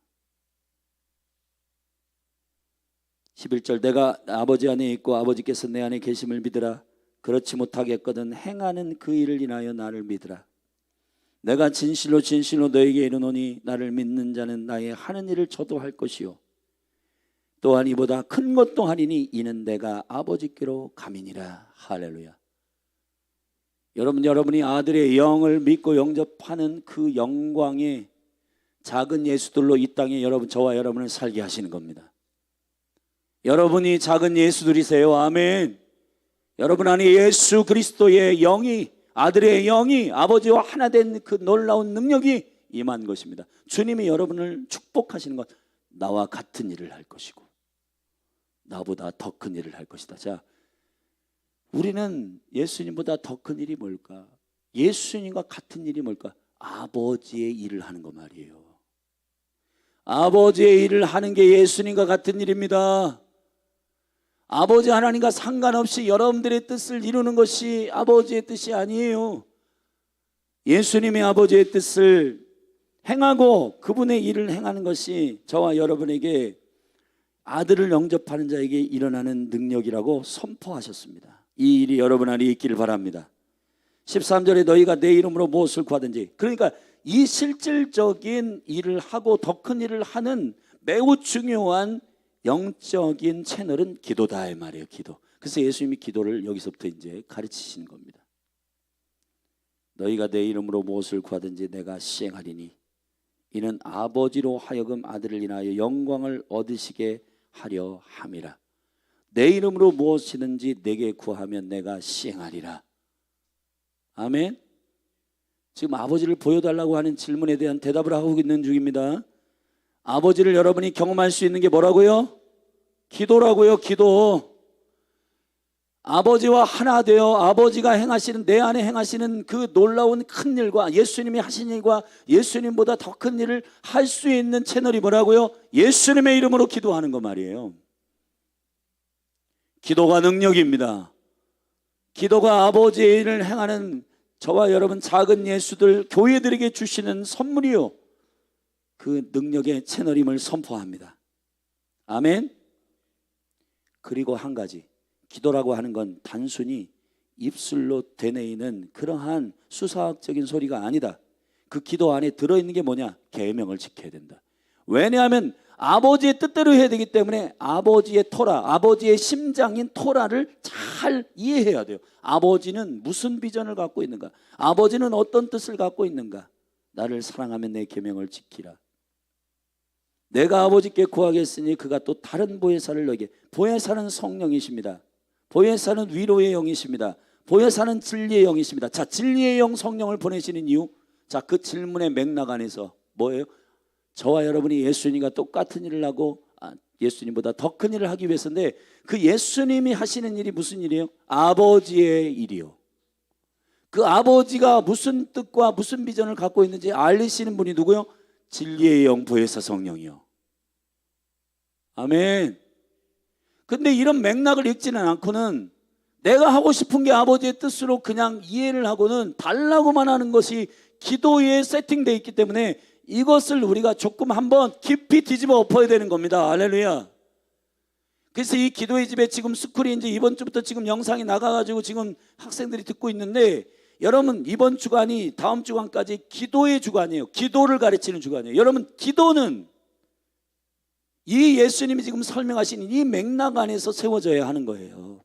11절 내가 아버지 안에 있고 아버지께서 내 안에 계심을 믿으라. 그렇지 못하겠거든 행하는 그 일을 인하여 나를 믿으라. 내가 진실로 진실로 너에게 이르노니 나를 믿는 자는 나의 하는 일을 저도 할 것이요 또한 이보다 큰 것도 하리니 이는 내가 아버지께로 감이니라. 할렐루야. 여러분이 아들의 영을 믿고 영접하는 그 영광의 작은 예수들로 이 땅에 저와 여러분을 살게 하시는 겁니다. 여러분이 작은 예수들이세요. 아멘. 여러분 안에 예수 그리스도의 영이, 아들의 영이, 아버지와 하나 된 그 놀라운 능력이 임한 것입니다. 주님이 여러분을 축복하시는 것, 나와 같은 일을 할 것이고 나보다 더 큰 일을 할 것이다. 자, 우리는 예수님보다 더 큰 일이 뭘까? 예수님과 같은 일이 뭘까? 아버지의 일을 하는 거 말이에요. 아버지의 일을 하는 게 예수님과 같은 일입니다. 아버지 하나님과 상관없이 여러분들의 뜻을 이루는 것이 아버지의 뜻이 아니에요. 예수님의 아버지의 뜻을 행하고 그분의 일을 행하는 것이 저와 여러분에게 아들을 영접하는 자에게 일어나는 능력이라고 선포하셨습니다. 이 일이 여러분 안에 있기를 바랍니다. 13절에 너희가 내 이름으로 무엇을 구하든지, 그러니까 이 실질적인 일을 하고 더 큰 일을 하는 매우 중요한 영적인 채널은 기도다 이 말이에요. 기도. 그래서 예수님이 기도를 여기서부터 이제 가르치시는 겁니다. 너희가 내 이름으로 무엇을 구하든지 내가 시행하리니 이는 아버지로 하여금 아들을 인하여 영광을 얻으시게 하려 함이라. 내 이름으로 무엇이든지 내게 구하면 내가 시행하리라. 아멘. 지금 아버지를 보여달라고 하는 질문에 대한 대답을 하고 있는 중입니다. 아버지를 여러분이 경험할 수 있는 게 뭐라고요? 기도라고요. 기도. 아버지와 하나 되어 아버지가 행하시는, 내 안에 행하시는 그 놀라운 큰 일과 예수님이 하신 일과 예수님보다 더 큰 일을 할 수 있는 채널이 뭐라고요? 예수님의 이름으로 기도하는 거 말이에요. 기도가 능력입니다. 기도가 아버지의 일을 행하는 저와 여러분 작은 예수들, 교회들에게 주시는 선물이요, 그 능력의 채널임을 선포합니다. 아멘. 그리고 한 가지, 기도라고 하는 건 단순히 입술로 되뇌이는 그러한 수사학적인 소리가 아니다. 그 기도 안에 들어있는 게 뭐냐? 계명을 지켜야 된다. 왜냐하면 아버지의 뜻대로 해야 되기 때문에 아버지의 토라, 아버지의 심장인 토라를 잘 이해해야 돼요. 아버지는 무슨 비전을 갖고 있는가? 아버지는 어떤 뜻을 갖고 있는가? 나를 사랑하면 내 계명을 지키라. 내가 아버지께 구하겠으니 그가 또 다른 보혜사를 너에게. 보혜사는 성령이십니다. 보혜사는 위로의 영이십니다. 보혜사는 진리의 영이십니다. 자, 진리의 영 성령을 보내시는 이유, 자, 그 질문의 맥락 안에서 뭐예요? 저와 여러분이 예수님과 똑같은 일을 하고 예수님보다 더 큰 일을 하기 위해서인데, 그 예수님이 하시는 일이 무슨 일이에요? 아버지의 일이요. 그 아버지가 무슨 뜻과 무슨 비전을 갖고 있는지 알리시는 분이 누구요? 진리의 영 보혜사 성령이요. 아멘. 근데 이런 맥락을 읽지는 않고는 내가 하고 싶은 게 아버지의 뜻으로 그냥 이해를 하고는 달라고만 하는 것이 기도에 세팅되어 있기 때문에 이것을 우리가 조금 한번 깊이 뒤집어 엎어야 되는 겁니다. 할렐루야. 그래서 이 기도의 집에 지금 스쿨이 이제 이번 주부터 지금 영상이 나가가지고 지금 학생들이 듣고 있는데, 여러분 이번 주간이 다음 주간까지 기도의 주간이에요. 기도를 가르치는 주간이에요. 여러분 기도는 이 예수님이 지금 설명하신 이 맥락 안에서 세워져야 하는 거예요.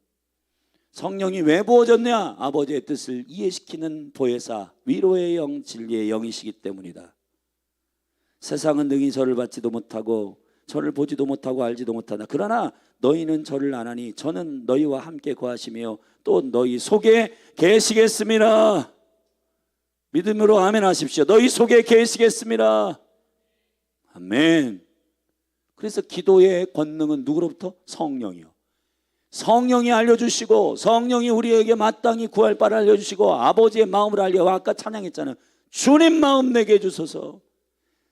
성령이 왜 부어졌냐? 아버지의 뜻을 이해시키는 보혜사, 위로의 영, 진리의 영이시기 때문이다. 세상은 능히 저를 받지도 못하고 저를 보지도 못하고 알지도 못하나 그러나 너희는 저를 아나니 저는 너희와 함께 거하시며 또 너희 속에 계시겠습니다. 믿음으로 아멘 하십시오. 너희 속에 계시겠습니다. 아멘. 그래서 기도의 권능은 누구로부터? 성령이요. 성령이 알려주시고, 성령이 우리에게 마땅히 구할 바를 알려주시고, 아버지의 마음을 알려. 아까 찬양했잖아요. 주님 마음 내게 해주소서.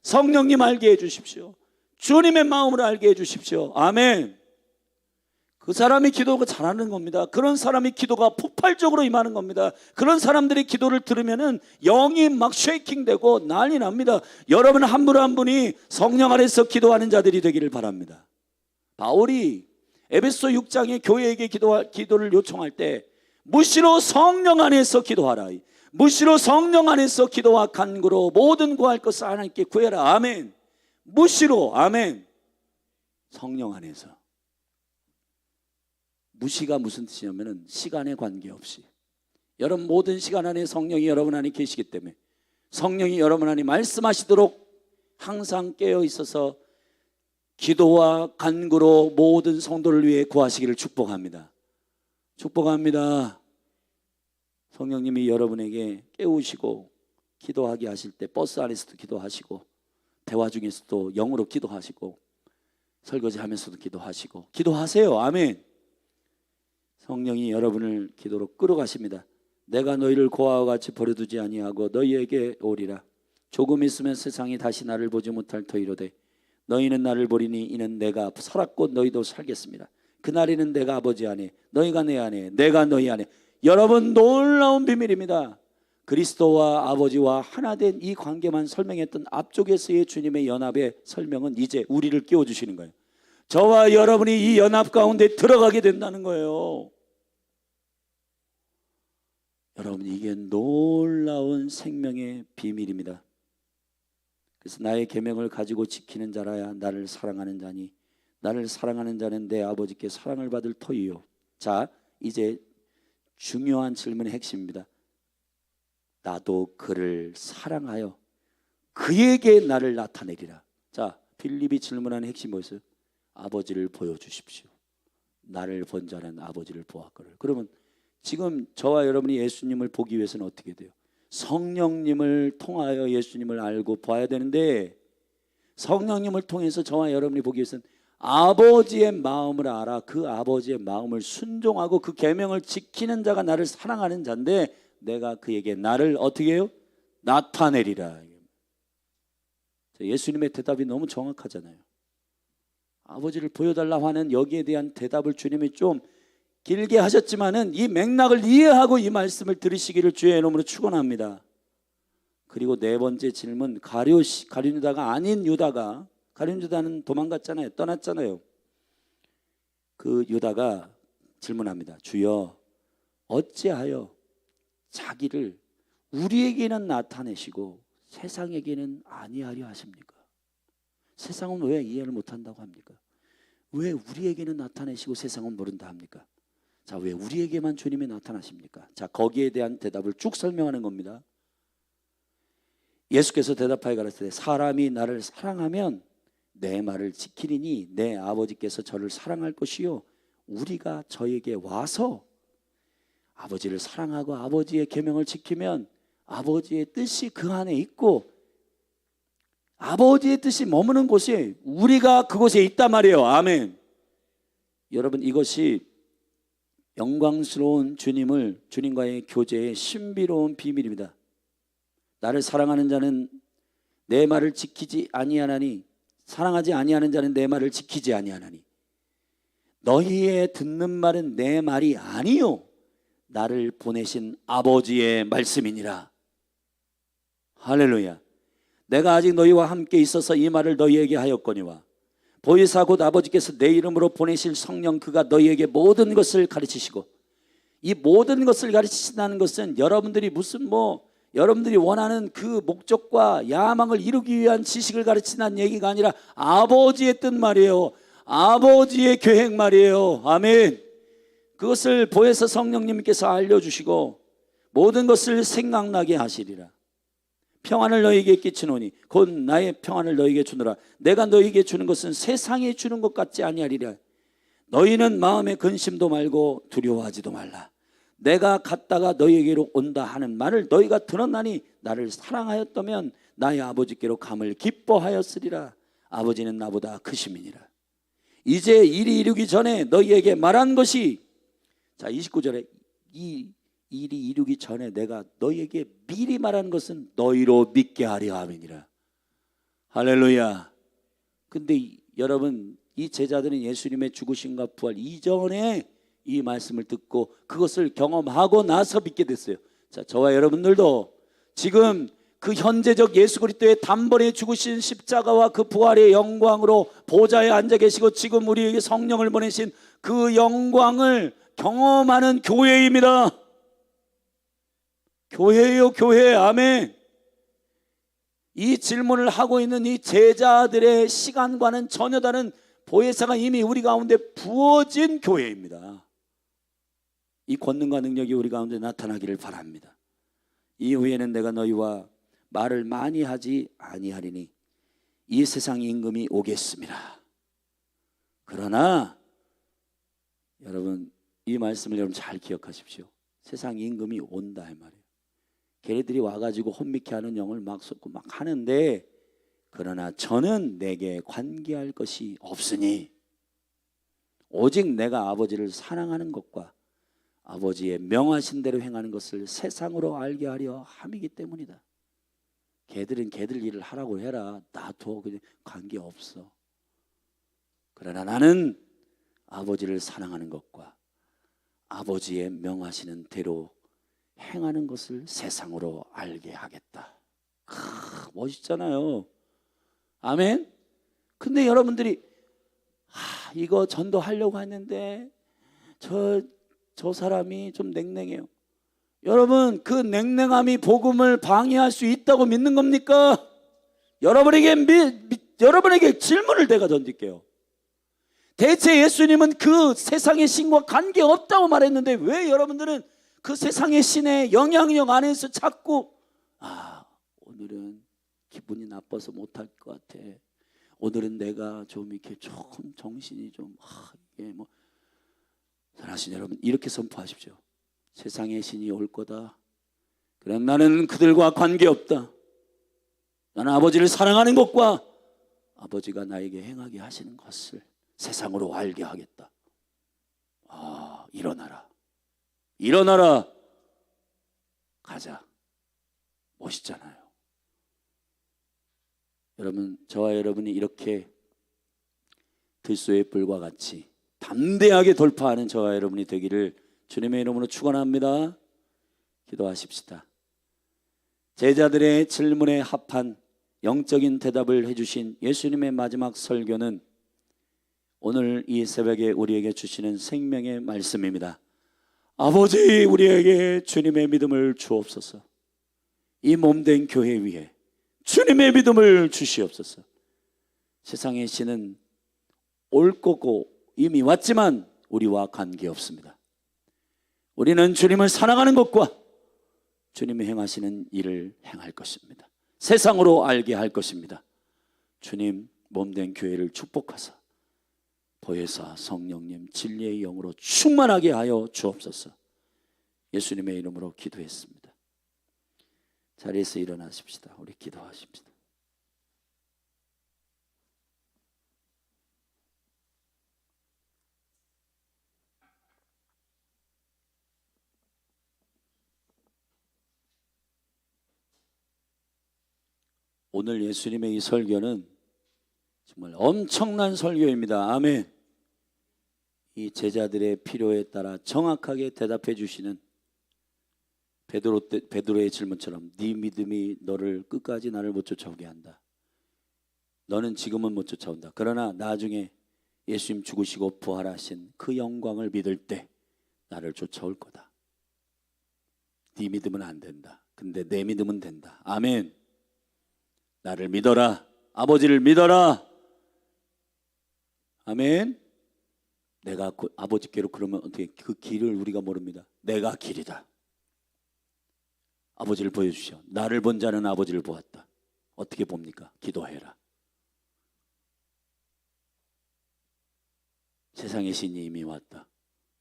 성령님 알게 해주십시오. 주님의 마음을 알게 해주십시오. 아멘. 그 사람이 기도가 잘하는 겁니다. 그런 사람이 기도가 폭발적으로 임하는 겁니다. 그런 사람들의 기도를 들으면은 영이 막 쉐이킹되고 난리 납니다. 여러분 한 분 한 분이 성령 아래서 기도하는 자들이 되기를 바랍니다. 바울이 에베소 6장에 교회에게 기도를 요청할 때 무시로 성령 안에서 기도하라. 무시로 성령 안에서 기도와 간구로 모든 구할 것을 하나님께 구해라. 아멘. 무시로. 아멘. 성령 안에서. 무시가 무슨 뜻이냐면은 시간에 관계없이, 여러분 모든 시간 안에 성령이 여러분 안에 계시기 때문에 성령이 여러분 안에 말씀하시도록 항상 깨어 있어서 기도와 간구로 모든 성도를 위해 구하시기를 축복합니다. 축복합니다. 성령님이 여러분에게 깨우시고 기도하게 하실 때 버스 안에서도 기도하시고, 대화 중에서도 영으로 기도하시고, 설거지 하면서도 기도하시고, 기도하세요. 아멘. 성령이 여러분을 기도로 끌어가십니다. 내가 너희를 고아와 같이 버려두지 아니하고 너희에게 오리라. 조금 있으면 세상이 다시 나를 보지 못할 터이로되 너희는 나를 보리니 이는 내가 살았고 너희도 살겠습니다. 그날에는 내가 아버지 안에, 너희가 내 안에, 내가 너희 안에. 여러분 놀라운 비밀입니다. 그리스도와 아버지와 하나 된 이 관계만 설명했던 앞쪽에서의 주님의 연합의 설명은 이제 우리를 끼워주시는 거예요. 저와 여러분이 이 연합 가운데 들어가게 된다는 거예요. 여러분 이게 놀라운 생명의 비밀입니다. 그래서 나의 계명을 가지고 지키는 자라야 나를 사랑하는 자니 나를 사랑하는 자는 내 아버지께 사랑을 받을 터이요. 자, 이제 중요한 질문의 핵심입니다. 나도 그를 사랑하여 그에게 나를 나타내리라. 자, 빌립이 질문하는 핵심이 뭐였어요? 아버지를 보여주십시오. 나를 본 자는 아버지를 보았거늘. 그러면 지금 저와 여러분이 예수님을 보기 위해서는 어떻게 돼요? 성령님을 통하여 예수님을 알고 봐야 되는데, 성령님을 통해서 저와 여러분이 보기 위해서는 아버지의 마음을 알아 그 아버지의 마음을 순종하고 그 계명을 지키는 자가 나를 사랑하는 자인데, 내가 그에게 나를 어떻게 해요? 나타내리라. 예수님의 대답이 너무 정확하잖아요. 아버지를 보여달라고 하는 여기에 대한 대답을 주님이 좀 길게 하셨지만은 이 맥락을 이해하고 이 말씀을 들으시기를 주의 이름으로 축원합니다. 그리고 네 번째 질문, 가룟 유다가 아닌 유다가, 가룟 유다는 도망갔잖아요. 떠났잖아요. 그 유다가 질문합니다. 주여, 어찌하여 자기를 우리에게는 나타내시고 세상에게는 아니하려 하십니까? 세상은 왜 이해를 못한다고 합니까? 왜 우리에게는 나타내시고 세상은 모른다 합니까? 자, 왜 우리에게만 주님이 나타나십니까? 자, 거기에 대한 대답을 쭉 설명하는 겁니다. 예수께서 대답하여 가라사대 사람이 나를 사랑하면 내 말을 지키리니 내 아버지께서 저를 사랑할 것이요 우리가 저에게 와서 아버지를 사랑하고 아버지의 계명을 지키면 아버지의 뜻이 그 안에 있고 아버지의 뜻이 머무는 곳이 우리가 그곳에 있단 말이에요. 아멘. 여러분 이것이 영광스러운 주님과의 교제의 신비로운 비밀입니다. 나를 사랑하는 자는 내 말을 지키지 아니하나니 사랑하지 아니하는 자는 내 말을 지키지 아니하나니 너희의 듣는 말은 내 말이 아니요 나를 보내신 아버지의 말씀이니라. 할렐루야. 내가 아직 너희와 함께 있어서 이 말을 너희에게 하였거니와 보혜사 곧 아버지께서 내 이름으로 보내실 성령 그가 너희에게 모든 것을 가르치시고, 이 모든 것을 가르치신다는 것은 여러분들이 무슨 여러분들이 원하는 그 목적과 야망을 이루기 위한 지식을 가르친다는 얘기가 아니라 아버지의 뜻 말이에요. 아버지의 계획 말이에요. 아멘. 그것을 보혜사 성령님께서 알려주시고 모든 것을 생각나게 하시리라. 평안을 너희에게 끼치노니 곧 나의 평안을 너희에게 주노라. 내가 너희에게 주는 것은 세상에 주는 것 같지 아니하리라. 너희는 마음에 근심도 말고 두려워하지도 말라. 내가 갔다가 너희에게로 온다 하는 말을 너희가 들었나니 나를 사랑하였다면 나의 아버지께로 감을 기뻐하였으리라. 아버지는 나보다 크심이니라. 이제 일이 이루기 전에 너희에게 말한 것이, 자 29절에 이 일이 이루기 전에 내가 너희에게 미리 말한 것은 너희로 믿게 하려 함이니라. 할렐루야. 근데 여러분, 이 제자들은 예수님의 죽으심과 부활 이전에 이 말씀을 듣고 그것을 경험하고 나서 믿게 됐어요. 자, 저와 여러분들도 지금 그 현재적 예수 그리스도의 단번에 죽으신 십자가와 그 부활의 영광으로 보좌에 앉아 계시고 지금 우리에게 성령을 보내신 그 영광을 경험하는 교회입니다. 교회예요, 교회. 아멘. 이 질문을 하고 있는 이 제자들의 시간과는 전혀 다른 보혜사가 이미 우리 가운데 부어진 교회입니다. 이 권능과 능력이 우리 가운데 나타나기를 바랍니다. 이후에는 내가 너희와 말을 많이 하지 아니하리니 이 세상 임금이 오겠습니다. 그러나 여러분, 이 말씀을 여러분 잘 기억하십시오. 세상 임금이 온다 이 말이에요. 걔네들이 와가지고 혼미케 하는 영을 막 쏟고 막 하는데, 그러나 저는 내게 관계할 것이 없으니 오직 내가 아버지를 사랑하는 것과 아버지의 명하신 대로 행하는 것을 세상으로 알게 하려 함이기 때문이다. 걔들은 걔들 일을 하라고 해라. 나도 그냥 관계없어. 그러나 나는 아버지를 사랑하는 것과 아버지의 명하시는 대로 행하는 것을 세상으로 알게 하겠다. 멋있잖아요. 아멘. 근데 여러분들이 이거 전도하려고 했는데 저 사람이 좀 냉랭해요. 여러분, 그 냉랭함이 복음을 방해할 수 있다고 믿는 겁니까? 여러분에게 질문을 내가 던질게요. 대체 예수님은 그 세상의 신과 관계없다고 말했는데 왜 여러분들은 그 세상의 신의 영향력 안에서 자꾸 오늘은 기분이 나빠서 못할 것 같아. 오늘은 내가 좀 이렇게 조금 정신이 좀 이게 사랑하시는 여러분, 이렇게 선포하십시오. 세상의 신이 올 거다. 그럼 나는 그들과 관계없다. 나는 아버지를 사랑하는 것과 아버지가 나에게 행하게 하시는 것을 세상으로 알게 하겠다. 일어나라. 일어나라. 가자. 멋있잖아요. 여러분, 저와 여러분이 이렇게 들소의 뿔과 같이 담대하게 돌파하는 저와 여러분이 되기를 주님의 이름으로 축원합니다. 기도하십시다. 제자들의 질문에 합한 영적인 대답을 해주신 예수님의 마지막 설교는 오늘 이 새벽에 우리에게 주시는 생명의 말씀입니다. 아버지, 우리에게 주님의 믿음을 주옵소서. 이 몸된 교회 위에 주님의 믿음을 주시옵소서. 세상의 신은 올 거고 이미 왔지만 우리와 관계없습니다. 우리는 주님을 사랑하는 것과 주님이 행하시는 일을 행할 것입니다. 세상으로 알게 할 것입니다. 주님, 몸된 교회를 축복하사 보혜사 성령님 진리의 영으로 충만하게 하여 주옵소서. 예수님의 이름으로 기도했습니다. 자리에서 일어나십시다. 우리 기도하십시다. 오늘 예수님의 이 설교는 정말 엄청난 설교입니다. 아멘. 이 제자들의 필요에 따라 정확하게 대답해 주시는 베드로의 질문처럼 네 믿음이 너를 끝까지 나를 못 쫓아오게 한다. 너는 지금은 못 쫓아온다. 그러나 나중에 예수님 죽으시고 부활하신 그 영광을 믿을 때 나를 쫓아올 거다. 네 믿음은 안 된다. 근데 내 믿음은 된다. 아멘. 나를 믿어라. 아버지를 믿어라. 아멘. 내가 아버지께로 그러면 어떻게 그 길을 우리가 모릅니다. 내가 길이다. 아버지를 보여주시오. 나를 본 자는 아버지를 보았다. 어떻게 봅니까? 기도해라. 세상의 신이 이미 왔다.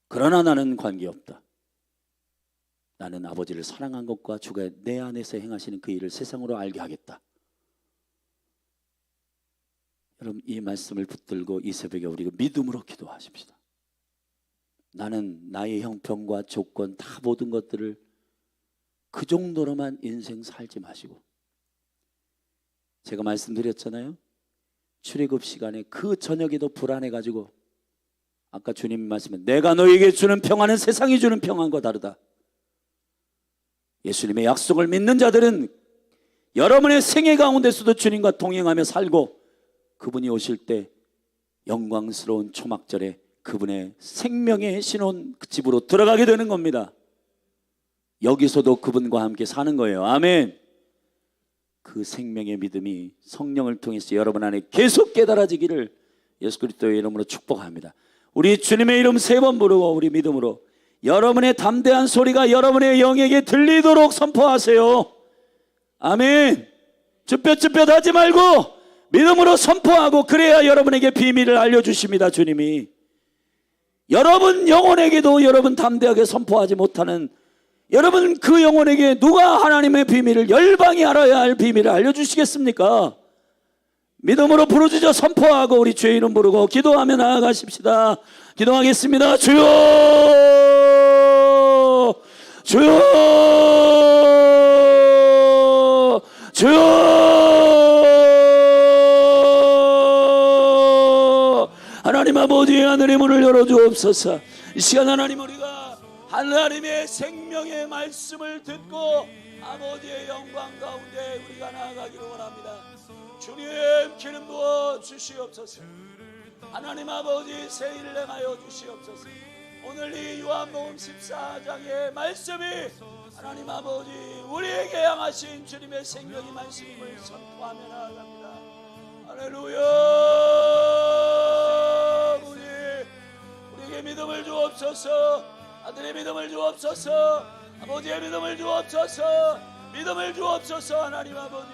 그러나 나는 관계없다. 나는 아버지를 사랑한 것과 주가 내 안에서 행하시는 그 일을 세상으로 알게 하겠다. 여러분, 이 말씀을 붙들고 이 새벽에 우리가 믿음으로 기도하십시다. 나는 나의 형편과 조건 다 모든 것들을 그 정도로만 인생 살지 마시고, 제가 말씀드렸잖아요. 출애굽 시간에 그 저녁에도 불안해가지고, 아까 주님 말씀에 내가 너에게 주는 평안은 세상이 주는 평안과 다르다. 예수님의 약속을 믿는 자들은 여러분의 생애 가운데서도 주님과 동행하며 살고, 그분이 오실 때 영광스러운 초막절에 그분의 생명의 신혼 그 집으로 들어가게 되는 겁니다. 여기서도 그분과 함께 사는 거예요. 아멘. 그 생명의 믿음이 성령을 통해서 여러분 안에 계속 깨달아지기를 예수 그리스도의 이름으로 축복합니다. 우리 주님의 이름 3번 부르고 우리 믿음으로 여러분의 담대한 소리가 여러분의 영에게 들리도록 선포하세요. 아멘. 쭈뼛쭈뼛 하지 말고 믿음으로 선포하고, 그래야 여러분에게 비밀을 알려주십니다. 주님이 여러분 영혼에게도 여러분 담대하게 선포하지 못하는 여러분 그 영혼에게 누가 하나님의 비밀을, 열방이 알아야 할 비밀을 알려주시겠습니까? 믿음으로 부르짖어 선포하고 우리 주의 이름 부르고 기도하며 나아가십시다. 기도하겠습니다. 주여, 주여, 주여. 하나님 아버지의 하늘의 문을 열어주옵소서. 이 시간 하나님, 우리가 하나님의 생명의 말씀을 듣고 아버지의 영광 가운데 우리가 나아가기를 원합니다. 주님, 기름 부어 주시옵소서. 하나님 아버지, 새 일을 행하여 주시옵소서. 오늘 이 요한복음 14장의 말씀이 하나님 아버지 우리에게 향하신 주님의 생명의 말씀임을 선포하며 나아갑니다. 할렐루야. 우리에게 믿음을 주옵소서. 아들의 믿음을 주옵소서. 아버지의 믿음을 주옵소서. 믿음을 주옵소서. 하나님 아버지,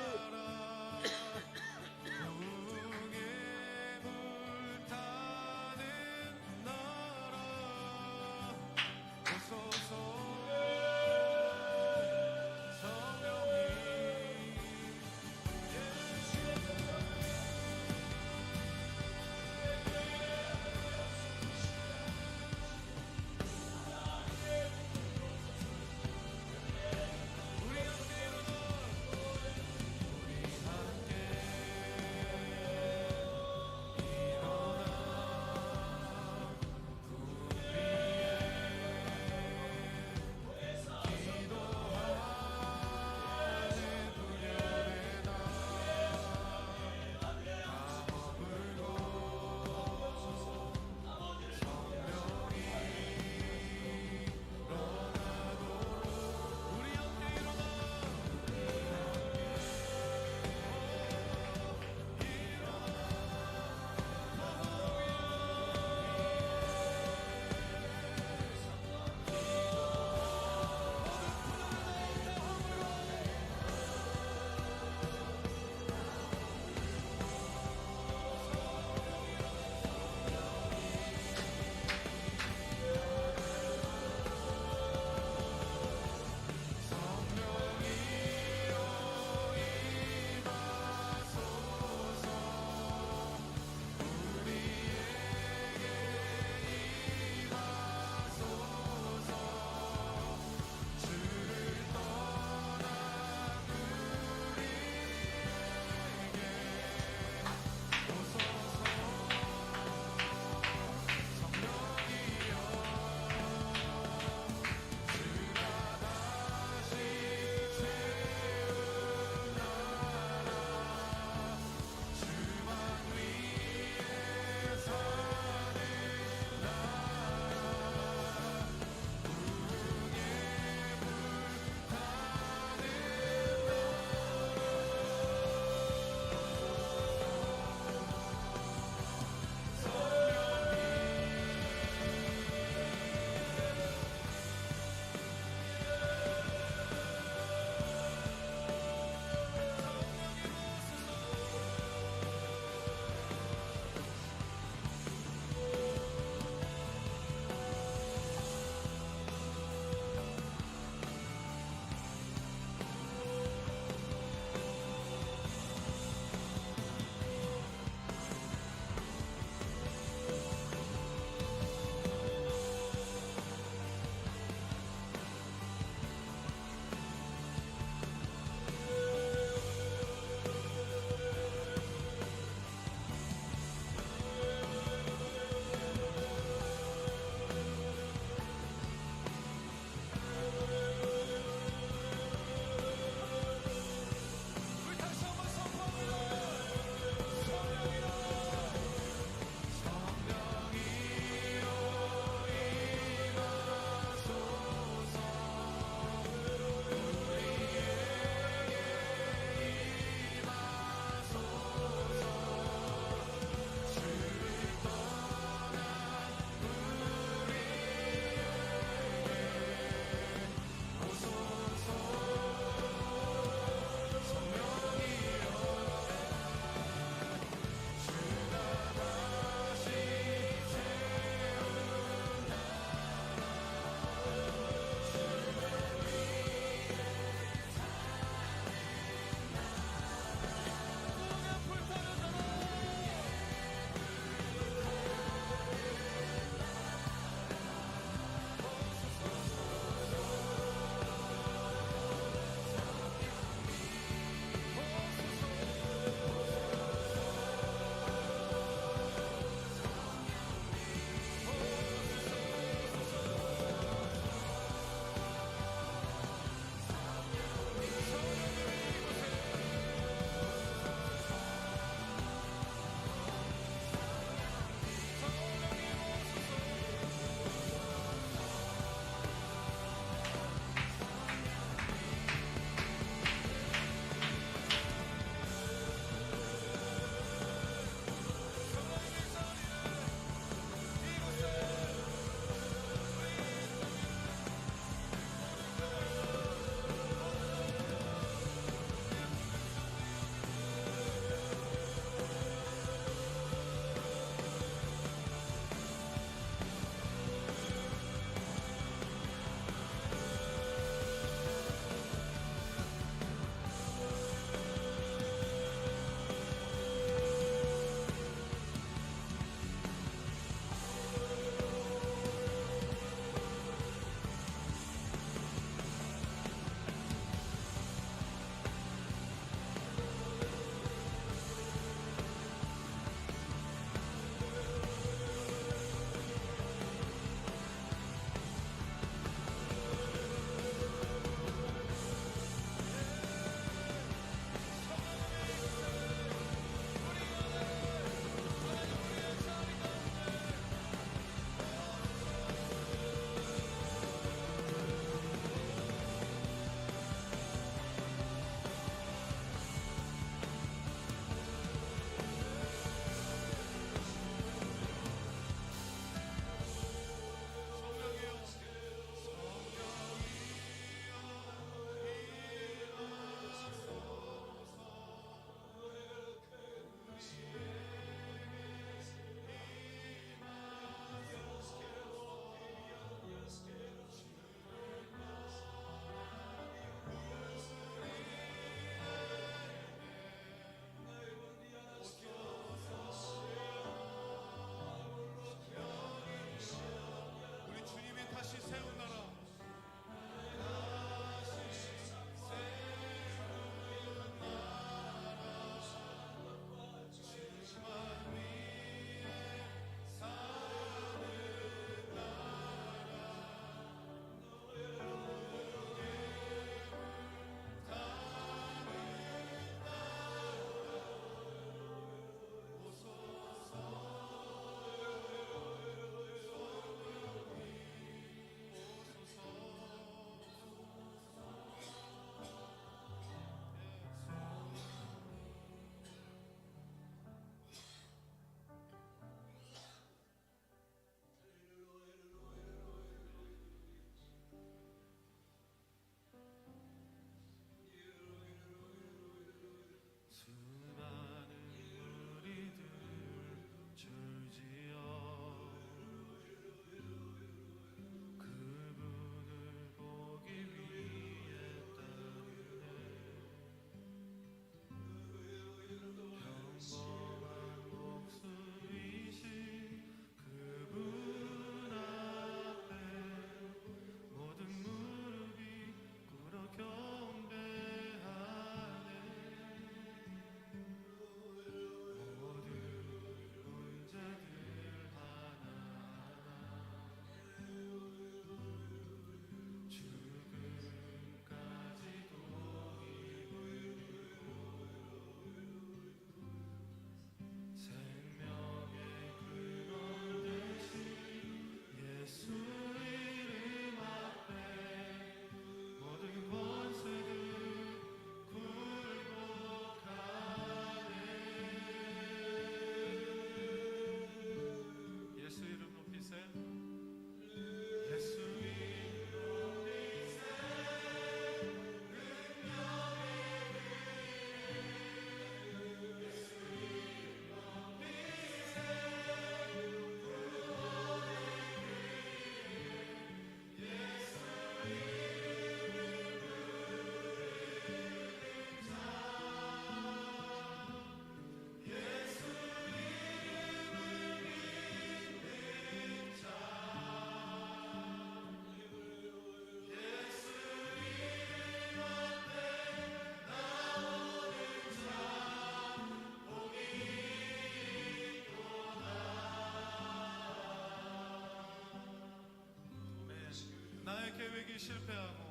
나의 계획이 실패하고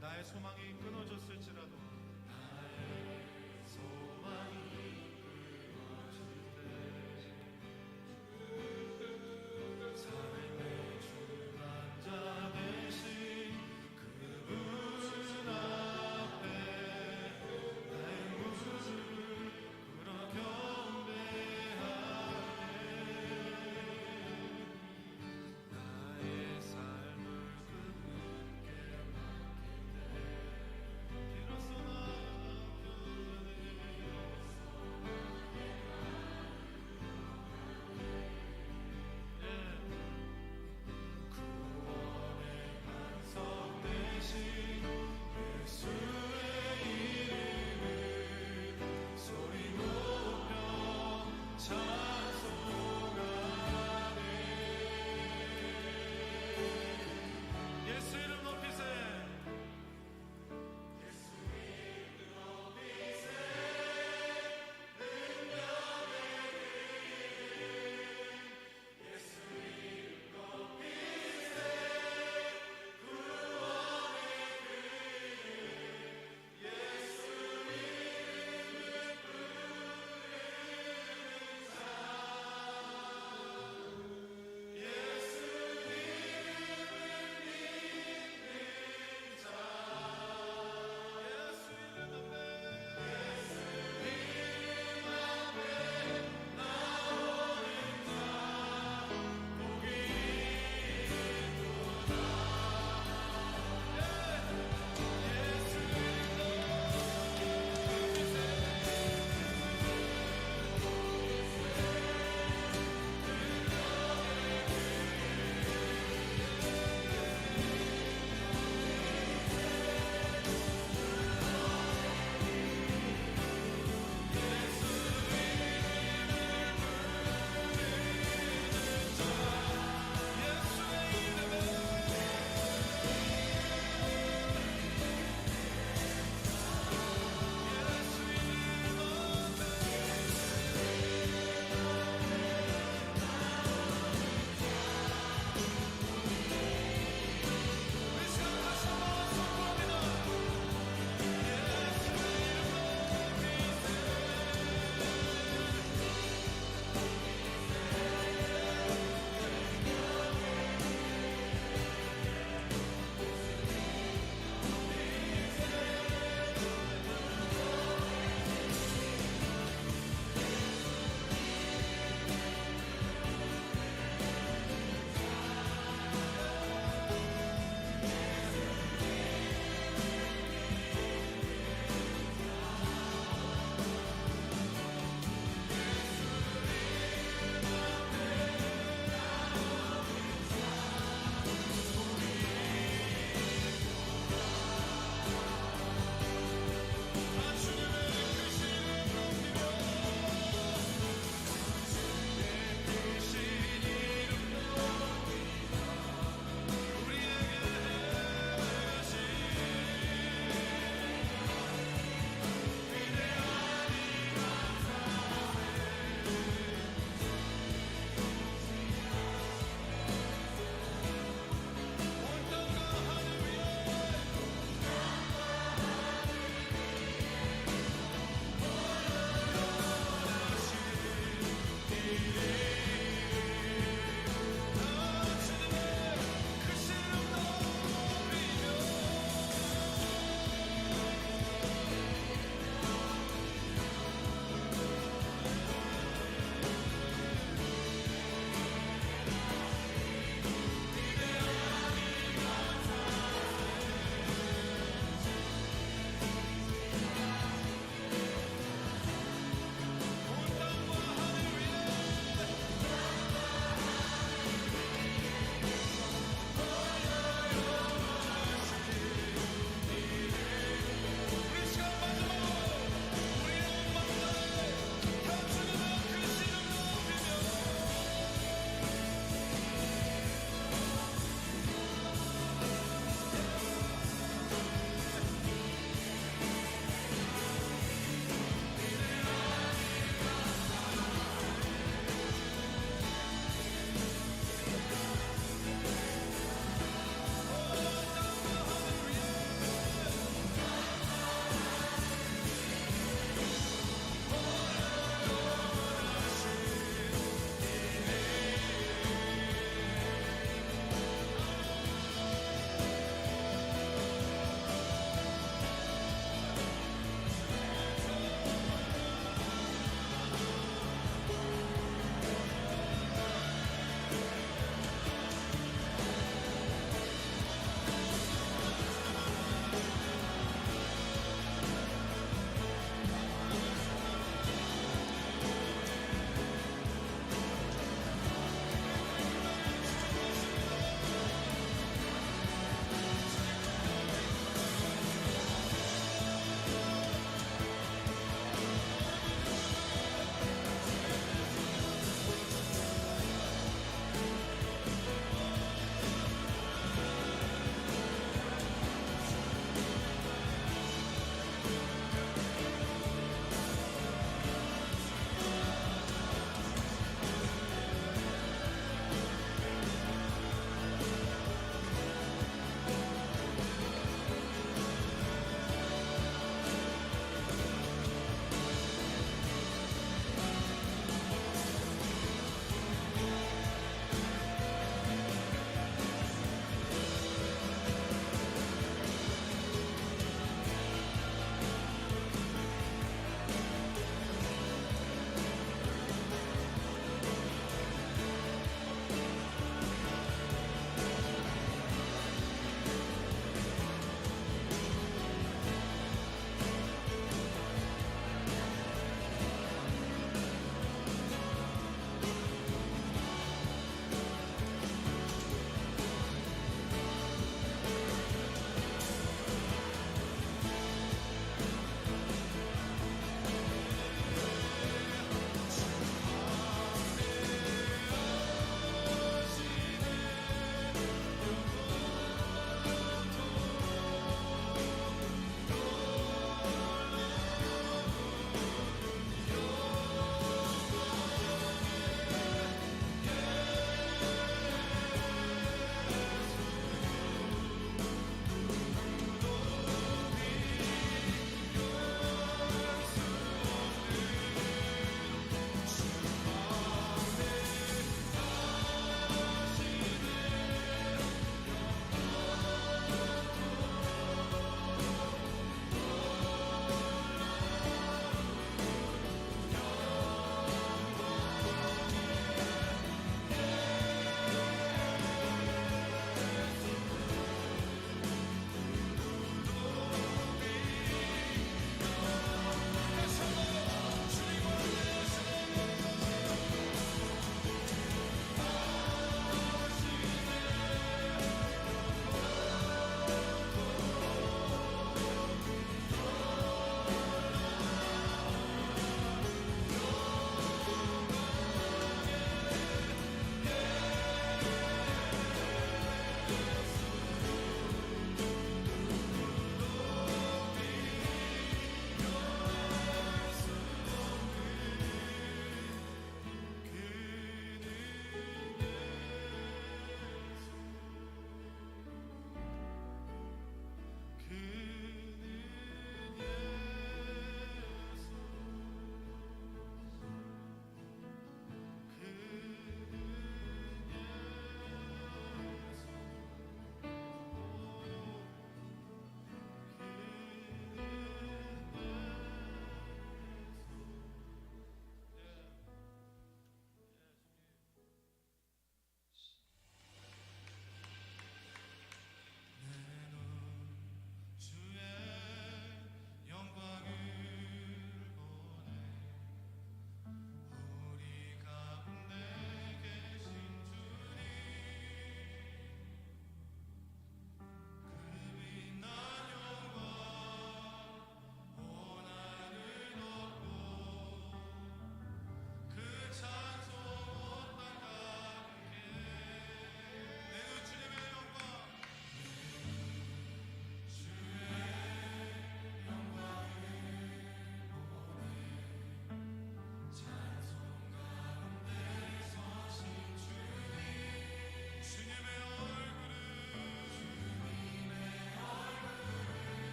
나의 소망이 끊어졌을지라도